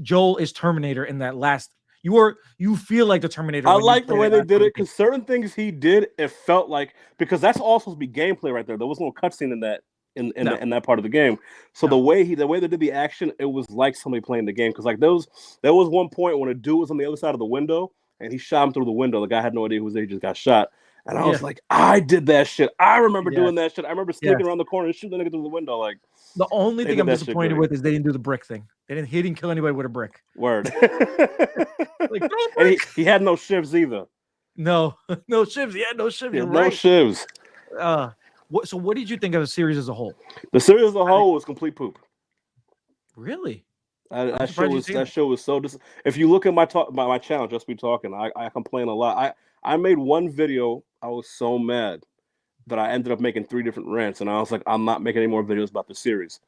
Joel is Terminator in that last. You feel like the Terminator. I like the way they did it because certain things he did, it felt like, because that's all supposed to be gameplay right there. There was no cutscene in in, No. in that part of the game. So No. the way they did the action, it was like somebody playing the game. Because like there was one point when a dude was on the other side of the window and he shot him through the window. The guy had no idea who was there. He just got shot. And I was like, I did that shit. I remember doing that shit. I remember sneaking around the corner and shooting the nigga through the window. Like the only thing I'm disappointed great. with is they didn't do the brick thing. He didn't kill anybody with a brick. Word. Like, and he had no shivs either. No shivs. He had no shivs. He had right. no shivs. So what did you think of the series as a whole? The series as a whole was complete poop. Really? That show was so. If you look at my channel, Just Be Talking, I complain a lot. I made one video. I was so mad that I ended up making 3 different rants, and I was like, I'm not making any more videos about the series,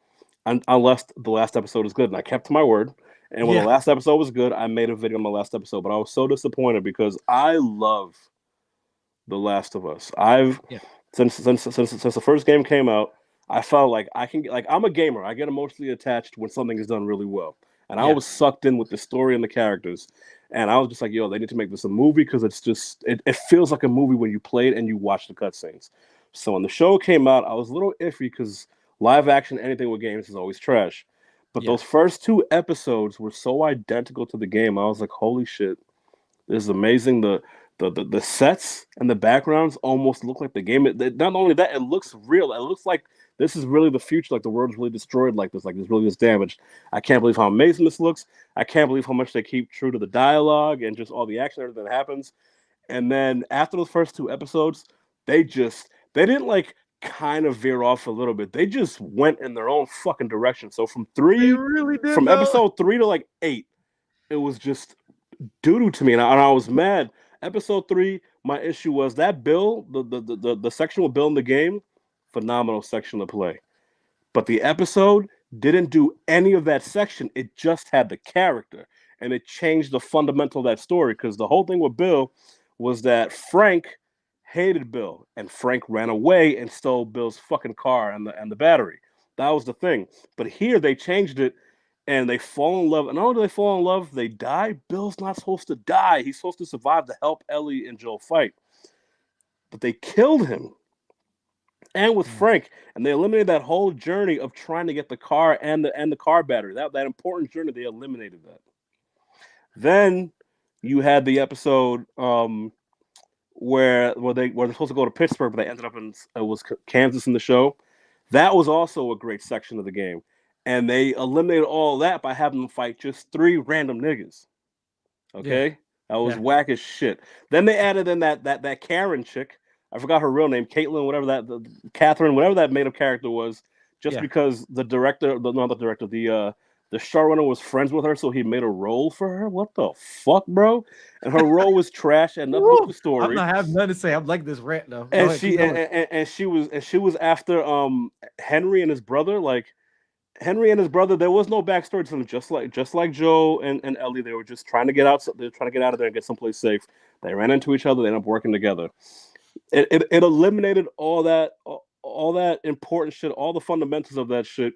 unless the last episode is good. And I kept to my word. And when the last episode was good, I made a video on the last episode. But I was so disappointed because I love The Last of Us. Since the first game came out, I felt like I'm a gamer. I get emotionally attached when something is done really well. And I was sucked in with the story and the characters. And I was just like, yo, they need to make this a movie because it's just it feels like a movie when you play it and you watch the cutscenes. So when the show came out, I was a little iffy because live action, anything with games is always trash. But those first 2 episodes were so identical to the game. I was like, holy shit, this is amazing. The sets and the backgrounds almost look like the game. Not only that, it looks real. It looks like this is really the future. Like the world's really destroyed like this. Like there's really this damage. I can't believe how amazing this looks. I can't believe how much they keep true to the dialogue and just all the action, everything that happens. And then after those first 2 episodes, they didn't like kind of veer off a little bit. They just went in their own fucking direction. So from episode 3 to like 8, it was just doo-doo to me, and I was mad. Episode 3, my issue was that Bill, the section with Bill in the game, phenomenal section to play. But the episode didn't do any of that section. It just had the character, and it changed the fundamental of that story, because the whole thing with Bill was that Frank hated Bill, and Frank ran away and stole Bill's fucking car and the battery. That was the thing. But here they changed it, and they fall in love. And not only do they fall in love, they die. Bill's not supposed to die. He's supposed to survive to help Ellie and Joel fight. But they killed him. And with Frank, and they eliminated that whole journey of trying to get the car and the car battery. That important journey, they eliminated that. Then you had the episode where they were supposed to go to Pittsburgh, but they ended up in Kansas in the show. That was also a great section of the game. And they eliminated all that by having them fight just 3 random niggas. Okay? That was whack as shit. Then they added in that Karen chick. I forgot her real name, Caitlin, whatever Catherine, whatever that made-up character was, just because the showrunner was friends with her, so he made a role for her. What the fuck, bro? And her role was trash and nothing with the story. I have nothing to say. I'm like this rant though. And she was after Henry and his brother. Like Henry and his brother, there was no backstory to them. Just like Joe and Ellie, they were just trying to get out. They're trying to get out of there and get someplace safe. They ran into each other. They ended up working together. It eliminated all that important shit, all the fundamentals of that shit,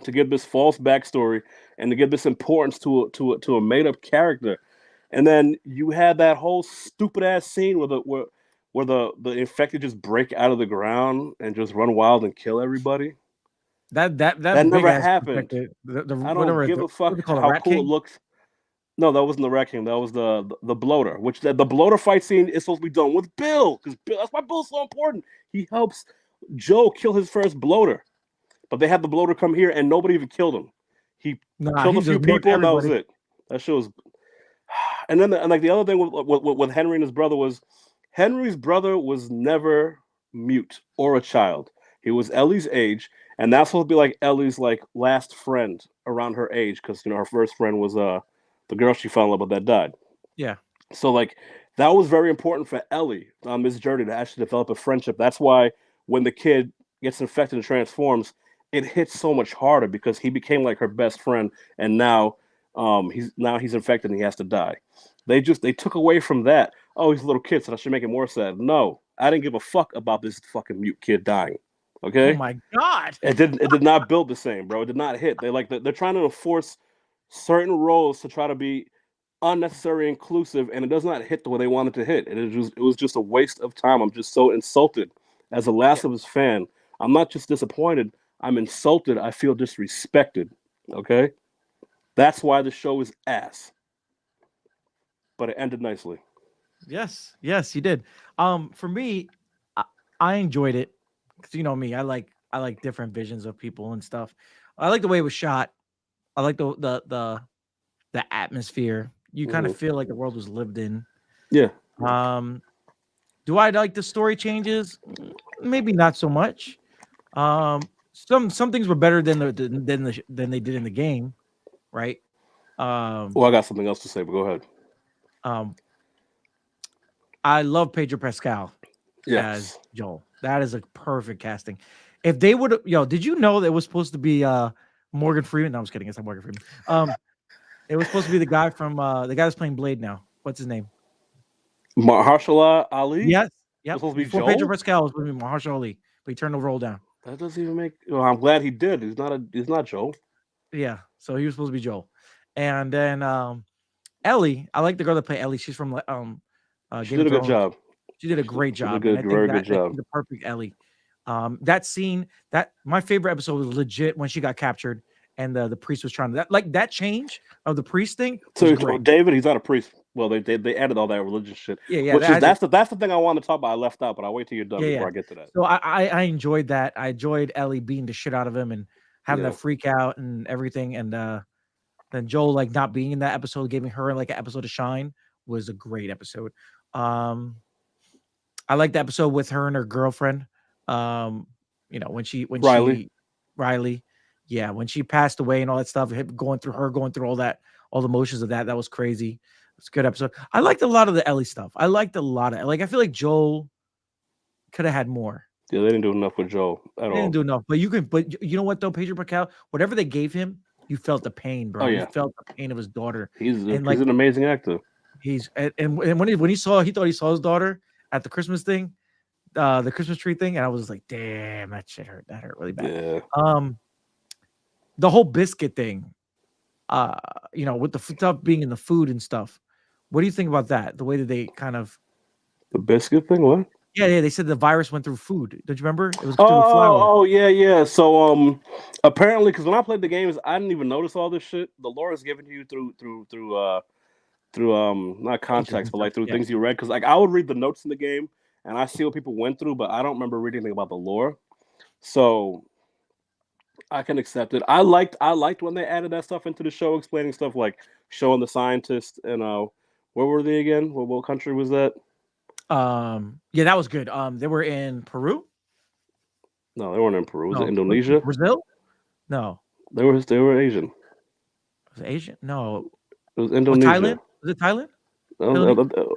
to give this false backstory and to give this importance to a made up character. And then you had that whole stupid ass scene where the infected just break out of the ground and just run wild and kill everybody. That never happened. I don't give a fuck how cool it looks. No, that wasn't the Rat King. That was the bloater. Which the bloater fight scene is supposed to be done with Bill, because that's why Bill's so important. He helps Joe kill his first bloater, but they had the bloater come here and nobody even killed him. He killed a few people and that was it. That show was. And then the other thing with Henry and his brother was, Henry's brother was never mute or a child. He was Ellie's age, and that's supposed to be like Ellie's like last friend around her age, because her first friend was the girl she fell in love with that died. Yeah. So like that was very important for Ellie on this journey to actually develop a friendship. That's why when the kid gets infected and transforms, it hits so much harder, because he became like her best friend, and now he's infected and he has to die. They took away from that. Oh, he's a little kid, so that should make it more sad. No, I didn't give a fuck about this fucking mute kid dying. Okay. Oh my god. It did not build the same, bro. It did not hit. They're trying to enforce certain roles to try to be unnecessary inclusive, and it does not hit the way they wanted to hit. It was just a waste of time. I'm just so insulted as a Last of Us fan. I'm not just disappointed. I'm insulted. I feel disrespected. Okay, that's why the show is ass. But it ended nicely. Yes, yes, you did. For me, I, I enjoyed it because you know me, I like different visions of people and stuff. I like the way it was shot. I like the atmosphere. You kind of Hmm. feel like the world was lived in. Yeah. Um, do I like the story changes? Maybe not so much. Some things were better than they did in the game, right? Um, Well, I got something else to say, but go ahead. um, I love Pedro Pascal as Yes. Joel. That is a perfect casting. If they would have, did you know that it was supposed to be Morgan Freeman? No, I'm just kidding. It's not Morgan Freeman. It was supposed to be the guy that's playing Blade now. What's his name? Mahershala Ali Yes. was Yep. supposed to be Before Pedro Joel. Pascal was supposed to be Mahershala Ali, but he turned the role down. That doesn't even make. Well, I'm glad he did. He's not Joel. Yeah. So he was supposed to be Joel. And then Ellie, I like the girl that played Ellie. She's from She Game did of a good Thrones. job. She did a great She did a job, and good, I think very good that job. she's the perfect Ellie. That scene, that my favorite episode was legit when she got captured and the priest was trying to that change of the priest thing was So great. David, he's not a priest. Well, they added all that religious shit, Yeah, yeah, which is that's the thing I want to talk about. I left out, but I'll wait till you're done yeah, before yeah. I get to that. So I enjoyed that. I enjoyed Ellie beating the shit out of him and having Yeah. that freak out and everything. And then Joel like not being in that episode, giving her like an episode of shine was a great episode. Um, I like the episode with her and her girlfriend. Um, when Riley. she Riley, yeah, when she passed away and all that stuff, going through all the motions of that. That was crazy. It's a good episode. I liked a lot of the Ellie stuff. I liked a lot of I feel like Joel could have had more. Yeah, they didn't do enough with Joel at They didn't all. do enough. But you know what though, Pedro Pascal, whatever they gave him, you felt the pain, Oh bro. You yeah, felt the pain of his daughter. he's And he's like an amazing actor. and when he thought he saw his daughter at the Christmas thing, the Christmas tree thing, and I was like, damn, that shit hurt. That hurt really bad. Yeah, Um, the whole biscuit thing, uh, with the stuff being in the food and stuff. What do you think about that? The way that they kind of the biscuit thing. What? yeah, they said the virus went through food. Don't you remember? It was through the flour. Oh, yeah, yeah. So apparently, because when I played the games, I didn't even notice all this shit. The lore is given to you through not Pages context, and but stuff. like through Yeah. things you read. Because like I would read the notes in the game, and I see what people went through, but I don't remember reading anything about the lore. So I can accept it. I liked when they added that stuff into the show, explaining stuff like showing the scientists and where were they again? What country was that? Yeah, that was good. They were in Peru. No, they weren't in Peru. Was it No, Indonesia? Brazil. No, They were Asian. was it Asian? No, It was was Indonesia. Thailand? Was it Thailand? I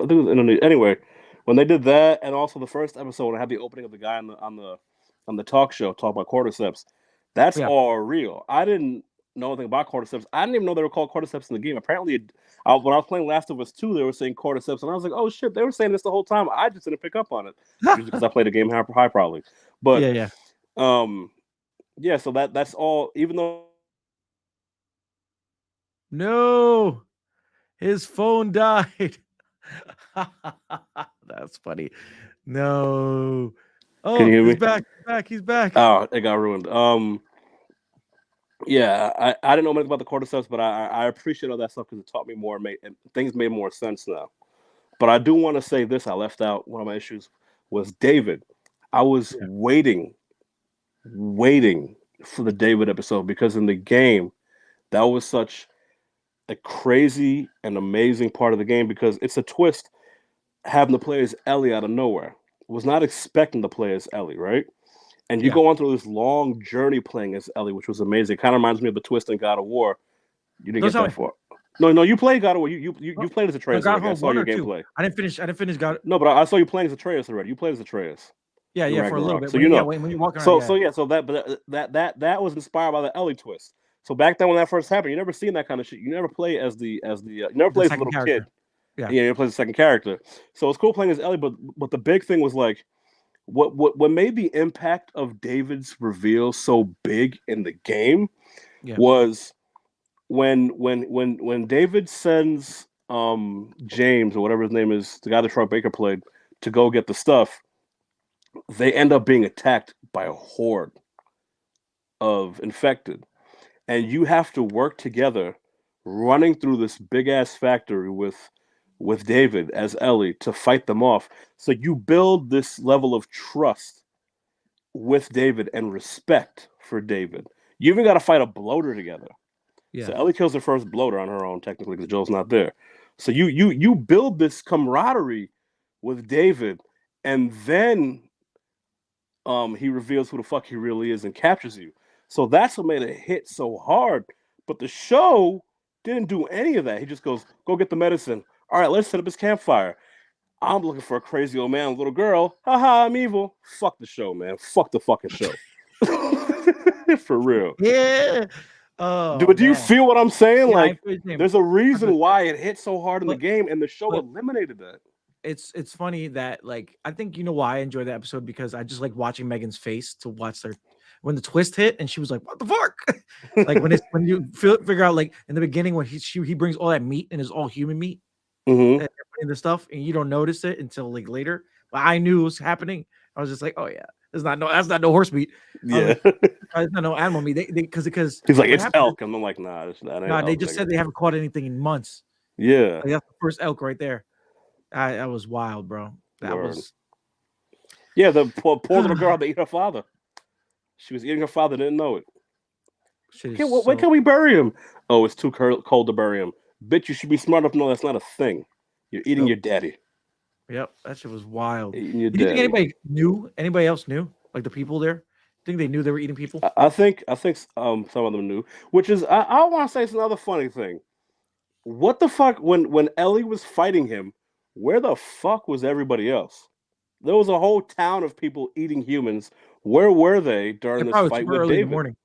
think it was Indonesia. Anyway, when they did that, and also the first episode, when I had the opening of the guy on the talk show talk about cordyceps. That's Yeah. all real. I didn't know anything about cordyceps. I didn't even know they were called cordyceps in the game. Apparently, when I was playing Last of Us 2, they were saying cordyceps, and I was like, "Oh shit!" They were saying this the whole time. I just didn't pick up on it, usually because I played the game high probably. But Yeah, yeah. um, yeah. So that's all. Even though No, his phone died. That's funny. No. can you Oh, hear he's me? back. He's back. He's back. Oh, it got ruined. Yeah, I didn't know much about the cordyceps, but I appreciate all that stuff because it taught me more. And things made more sense now. But I do want to say this: I left out one of my issues was David. I was Yeah. waiting for the David episode because in the game that was such a crazy and amazing part of the game because it's a twist having the play as Ellie out of nowhere. Was not expecting to play as Ellie, right? And you Yeah. go on through this long journey playing as Ellie, which was amazing. It kind of reminds me of the twist in God of War. You didn't Those get how that far. No, you played God of War. You oh, played as Atreus God already. I saw one your or two. gameplay. I didn't finish. God. No, but I saw you playing as Atreus already. You played as Atreus. Yeah, In yeah, for a little Ragnarok. bit. So you know. When you're walking around, So yeah. so yeah. So that was inspired by the Ellie twist. So back then when that first happened, you never seen that kind of shit. You never play as you never The play as a second little character. kid. Yeah. Yeah, you play as a second character. So it's cool playing as Ellie, but the big thing was like what made the impact of David's reveal so big in the game Yeah. was when David sends James or whatever his name is, the guy that Troy Baker played, to go get the stuff, they end up being attacked by a horde of infected, and you have to work together, running through this big ass factory with David as Ellie to fight them off. So you build this level of trust with David and respect for David. You even got to fight a bloater together. Yeah. So Ellie kills her first bloater on her own, technically, because Joel's not there. So you build this camaraderie with David, and then he reveals who the fuck he really is and captures you. So that's what made it hit so hard. But the show didn't do any of that. He just goes, go get the medicine. All right, let's set up his campfire. I'm looking for a crazy old man, little girl. Haha, I'm evil. Fuck the show, man. Fuck the fucking show. For real. Yeah. Oh, Do you feel what I'm saying? Yeah, like, there's a reason why it hit so hard in the game, and the show but- eliminated that. It's funny that, like, I think you know why I enjoyed the episode, because I just like watching Megan's face to watch their when the twist hit and she was like, what the fuck? Like when you figure out, like, in the beginning when he brings all that meat and it's all human meat Mm-hmm. and the stuff, and you don't notice it until like later. But I knew it was happening. I was just like, oh yeah, that's not no horse meat. Yeah. That's not no animal meat. They because he's like, it's elk. And I'm like, nah, it's not. Nah, they just said they haven't caught anything in months. Yeah. Like, that's the first elk right there. That was wild, bro. That was. Yeah, the poor little girl that ate her father. She was eating her father, didn't know it. When can we bury him? Oh, it's too cold to bury him. Bitch, you should be smart enough to know that's not a thing. You're eating your daddy. Yep, that shit was wild. Eating your Do you think daddy. anybody knew? Anybody else knew? Like the people there? Think they knew they were eating people? I think some of them knew. Which is, I want to say, it's another funny thing. What the fuck, when Ellie was fighting him, where the fuck was everybody else? There was a whole town of people eating humans. Where were they during this fight with David? In the morning.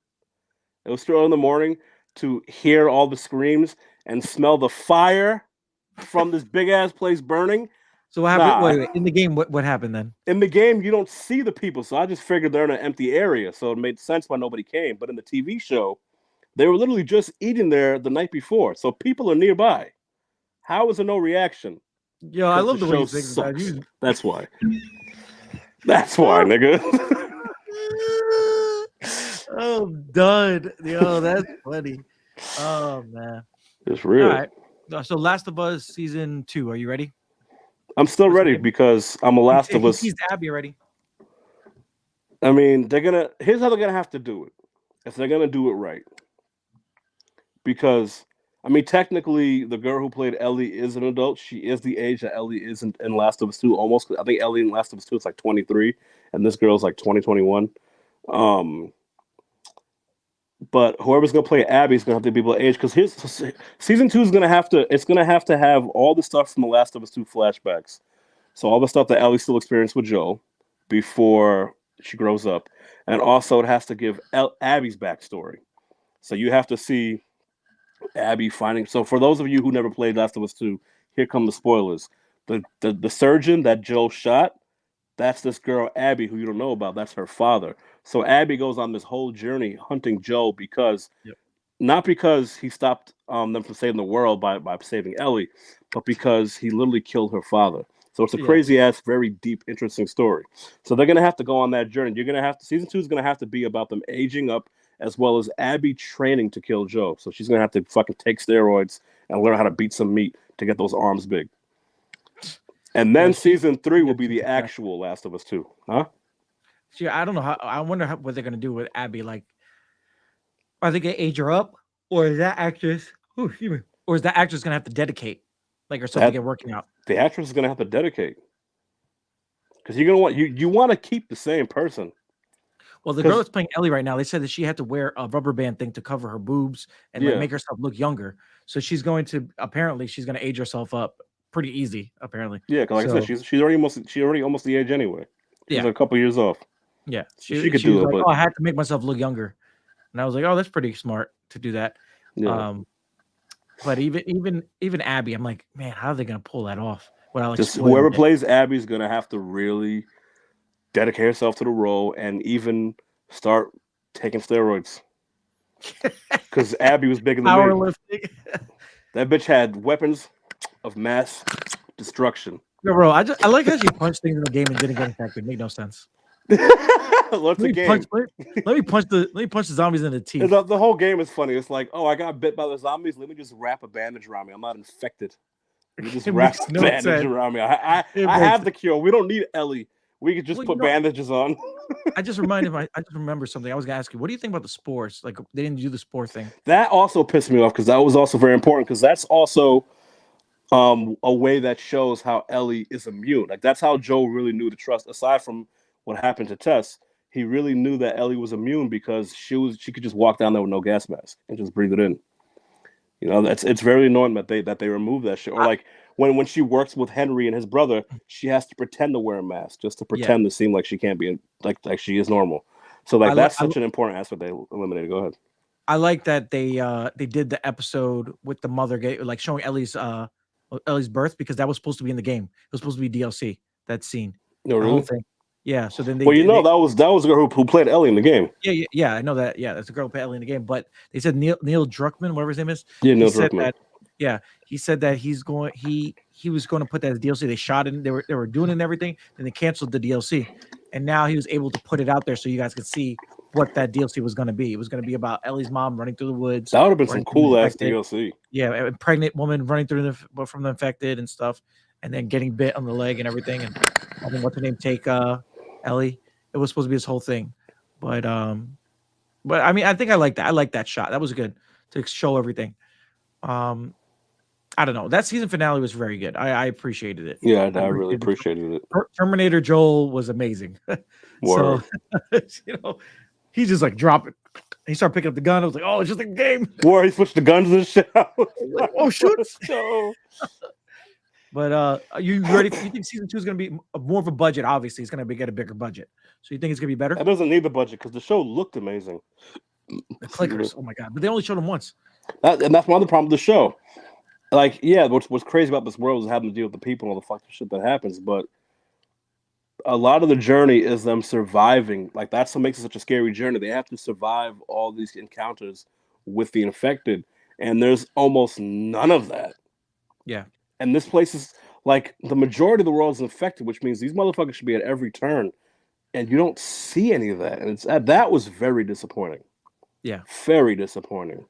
It was too early in the morning to hear all the screams and smell the fire from this big ass place burning. So what happened? Wait, in the game, what happened then? In the game, you don't see the people, so I just figured they're in an empty area, so it made sense why nobody came. But in the TV show, they were literally just eating there the night before, so people are nearby. How is there no reaction? Yo, I love the way you think that. That's why. That's why, nigga. Oh, done. Yo, that's funny. Oh man, it's real. All right. So, Last of Us season 2. Are you ready? I'm still ready because I'm a Last of Us. He's Abby ready. I mean, here's how they're gonna have to do it. If they're gonna do it right, because I mean, technically, the girl who played Ellie is an adult. She is the age that Ellie is in Last of Us 2. Almost, I think Ellie in Last of Us 2 is like 23, and this girl's like 2021. But whoever's gonna play Abby is gonna have to be able to age, because season 2 is gonna have to have all the stuff from the Last of Us 2 flashbacks. So all the stuff that Ellie still experienced with Joel before she grows up, and also it has to give Abby's backstory. So you have to see Abby finding. So for those of you who never played Last of Us 2, here come the spoilers. The surgeon that Joel shot, that's this girl Abby who you don't know about. That's her father. So Abby goes on this whole journey hunting Joel because, not because he stopped them from saving the world by saving Ellie, but because he literally killed her father. So it's a crazy ass, very deep, interesting story. So they're gonna have to go on that journey. Season 2 is gonna have to be about them aging up, as well as Abby training to kill Joe. So she's gonna have to fucking take steroids and learn how to beat some meat to get those arms big. And then season 3 will be the actual Last of Us 2, huh? See, I don't know how. I wonder what they're gonna do with Abby. Like, are they gonna age her up, or is that actress? Or is that actress gonna have to dedicate, like, or something get working out? The actress is gonna have to dedicate, because you're gonna want you want to keep the same person. Well, the girl that's playing Ellie right now, they said that she had to wear a rubber band thing to cover her boobs and like, make herself look younger. So she's going to age herself up pretty easy. Apparently, yeah. Because like I said, she's already almost the age anyway. She's a couple years off. Yeah, she could do it. Like, I had to make myself look younger, and I was like, oh, that's pretty smart to do that. Yeah. But even Abby, I'm like, man, how are they gonna pull that off? Just whoever plays Abby is gonna have to really dedicate herself to the role and even start taking steroids. Because Abby was bigger than powerlifting. That bitch had weapons of mass destruction. No, bro, I like how she punched things in the game and didn't get infected. Made no sense. What's the game? Let me punch the zombies in the teeth. The whole game is funny. It's like, oh, I got bit by the zombies. Let me just wrap a bandage around me. I'm not infected. Let me just It wrap makes a no bandage sense. around me. It I makes have the cure. We don't need Ellie. We could just well, put bandages on. I just remember something. I was gonna ask you, what do you think about the spores? Like they didn't do the spore thing. That also pissed me off because that was also very important because that's also a way that shows how Ellie is immune. Like that's how Joe really knew to trust. Aside from what happened to Tess, he really knew that Ellie was immune because she could just walk down there with no gas mask and just breathe it in. You know, it's very annoying that they remove that shit. Or like when she works with Henry and his brother, she has to pretend to wear a mask just to Yeah, pretend to seem like she can't be like she is normal. So like that's such an important aspect they eliminated. Go ahead. I like that they did the episode with the mother like showing Ellie's birth because that was supposed to be in the game. It was supposed to be DLC. That scene, No, the whole really? thing. Yeah. So then Well, you know that was the girl who played Ellie in the game. yeah, I know that. Yeah, that's a girl who played Ellie in the game. But they said Neil Druckmann, whatever his name is, Yeah, he Neil said Druckmann. that. Yeah, he said that he was going to put that as DLC. They shot it. They were doing it and everything. Then they canceled the DLC, and now he was able to put it out there so you guys could see what that DLC was going to be. It was going to be about Ellie's mom running through the woods, That would have been some running from the cool ass infected. DLC. Yeah, a pregnant woman running through from the infected and stuff, and then getting bit on the leg and everything, and having what's her name take Ellie. It was supposed to be this whole thing, but I mean, I think I like that. I like that shot. That was good to show everything. I don't know. That season finale was very good. I appreciated it. Yeah, I really appreciated it. Terminator Joel was amazing. So, he just like drop it. He started picking up the gun. I was like, oh, it's just a game. Where he switched the guns and shit out. Like, oh, shoot. So. But are you ready? You think season 2 is going to be more of a budget? Obviously, it's going to get a bigger budget. So you think it's going to be better? It doesn't need the budget because the show looked amazing. The clickers, oh my god! But they only showed them once. And that's one of the problems with the show. Like, yeah, what's crazy about this world is having to deal with the people and all the fucked shit that happens. But a lot of the journey is them surviving. Like that's what makes it such a scary journey. They have to survive all these encounters with the infected, and there's almost none of that. Yeah. And this place is like the majority of the world is infected, which means these motherfuckers should be at every turn, and you don't see any of that. And that was very disappointing. Yeah, very disappointing.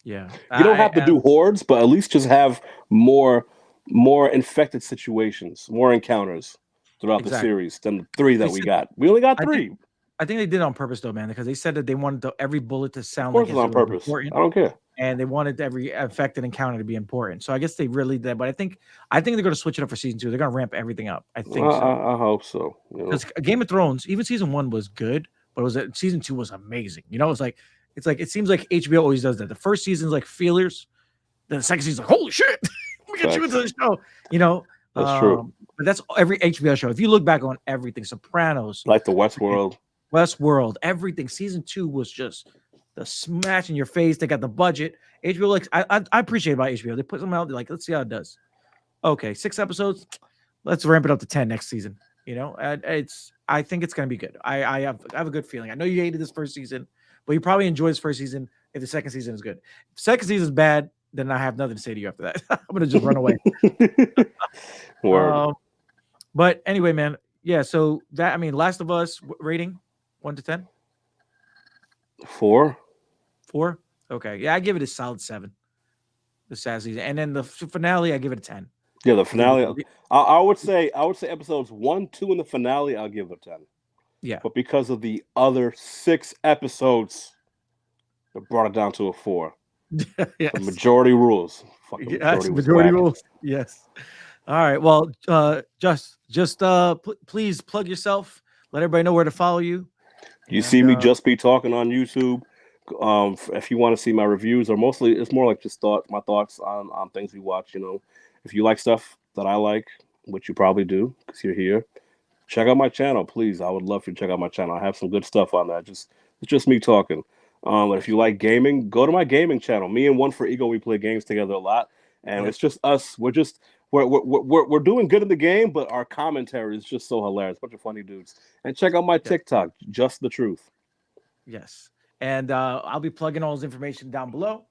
Yeah, you don't have to do hordes, but at least just have more infected situations, more encounters throughout the series than the 3 that we got. We only got 3. I think they did it on purpose though, man, because they said that they wanted every bullet to sound like it's on purpose. Important, I don't care. And they wanted every affected encounter to be important. So I guess they really did. But I think they're going to switch it up for season 2. They're going to ramp everything up. I think so. I hope so. Because Game of Thrones, even season 1 was good, but season 2 was amazing. It seems like HBO always does that. The first season's like feelers, then the second season's like, holy shit, we got you into the show. That's true. But that's every HBO show. If you look back on everything, Sopranos, like the Westworld, everything. Season 2 was just the smash in your face. They got the budget. HBO, like I appreciate about HBO. They put something out. They're like, let's see how it does. Okay, 6 episodes. Let's ramp it up to 10 next season. I think it's gonna be good. I have a good feeling. I know you hated this first season, but you probably enjoy this first season if the second season is good. If second season is bad, then I have nothing to say to you after that. I'm gonna just run away. But anyway, man. Yeah. So Last of Us rating 1 to 10. 4. 4. Okay. Yeah, I give it a solid 7. The sad season, and then the finale, I give it a 10. Yeah, the finale. I would say episodes 1, 2, and the finale, I'll give it a 10. Yeah. But because of the other 6 episodes, it brought it down to a 4. Yes. The majority rules. Majority rules. Yes. All right. Well, please plug yourself. Let everybody know where to follow you. You see me just be talking on YouTube. If you want to see my reviews, or mostly it's more like just my thoughts on things we watch. If you like stuff that I like, which you probably do because you're here, check out my channel, please. I would love for you to check out my channel. I have some good stuff on that. It's just me talking. But if you like gaming, go to my gaming channel. Me and ONE4EGO, we play games together a lot, and it's just us. We're doing good in the game, but our commentary is just so hilarious. Bunch of funny dudes. And check out my TikTok, Just the Truth. Yes. And I'll be plugging all this information down below.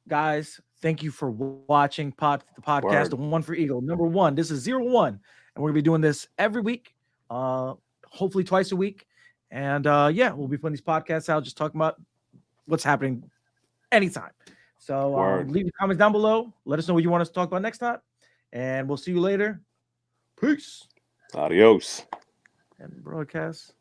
Guys, thank you for watching the podcast, the ONE4EGO #1. This is 01. And we're going to be doing this every week. hopefully twice a week. And we'll be putting these podcasts out, just talking about what's happening anytime. So leave your comments down below. Let us know what you want us to talk about next time. And we'll see you later. Peace. Adios. And broadcast.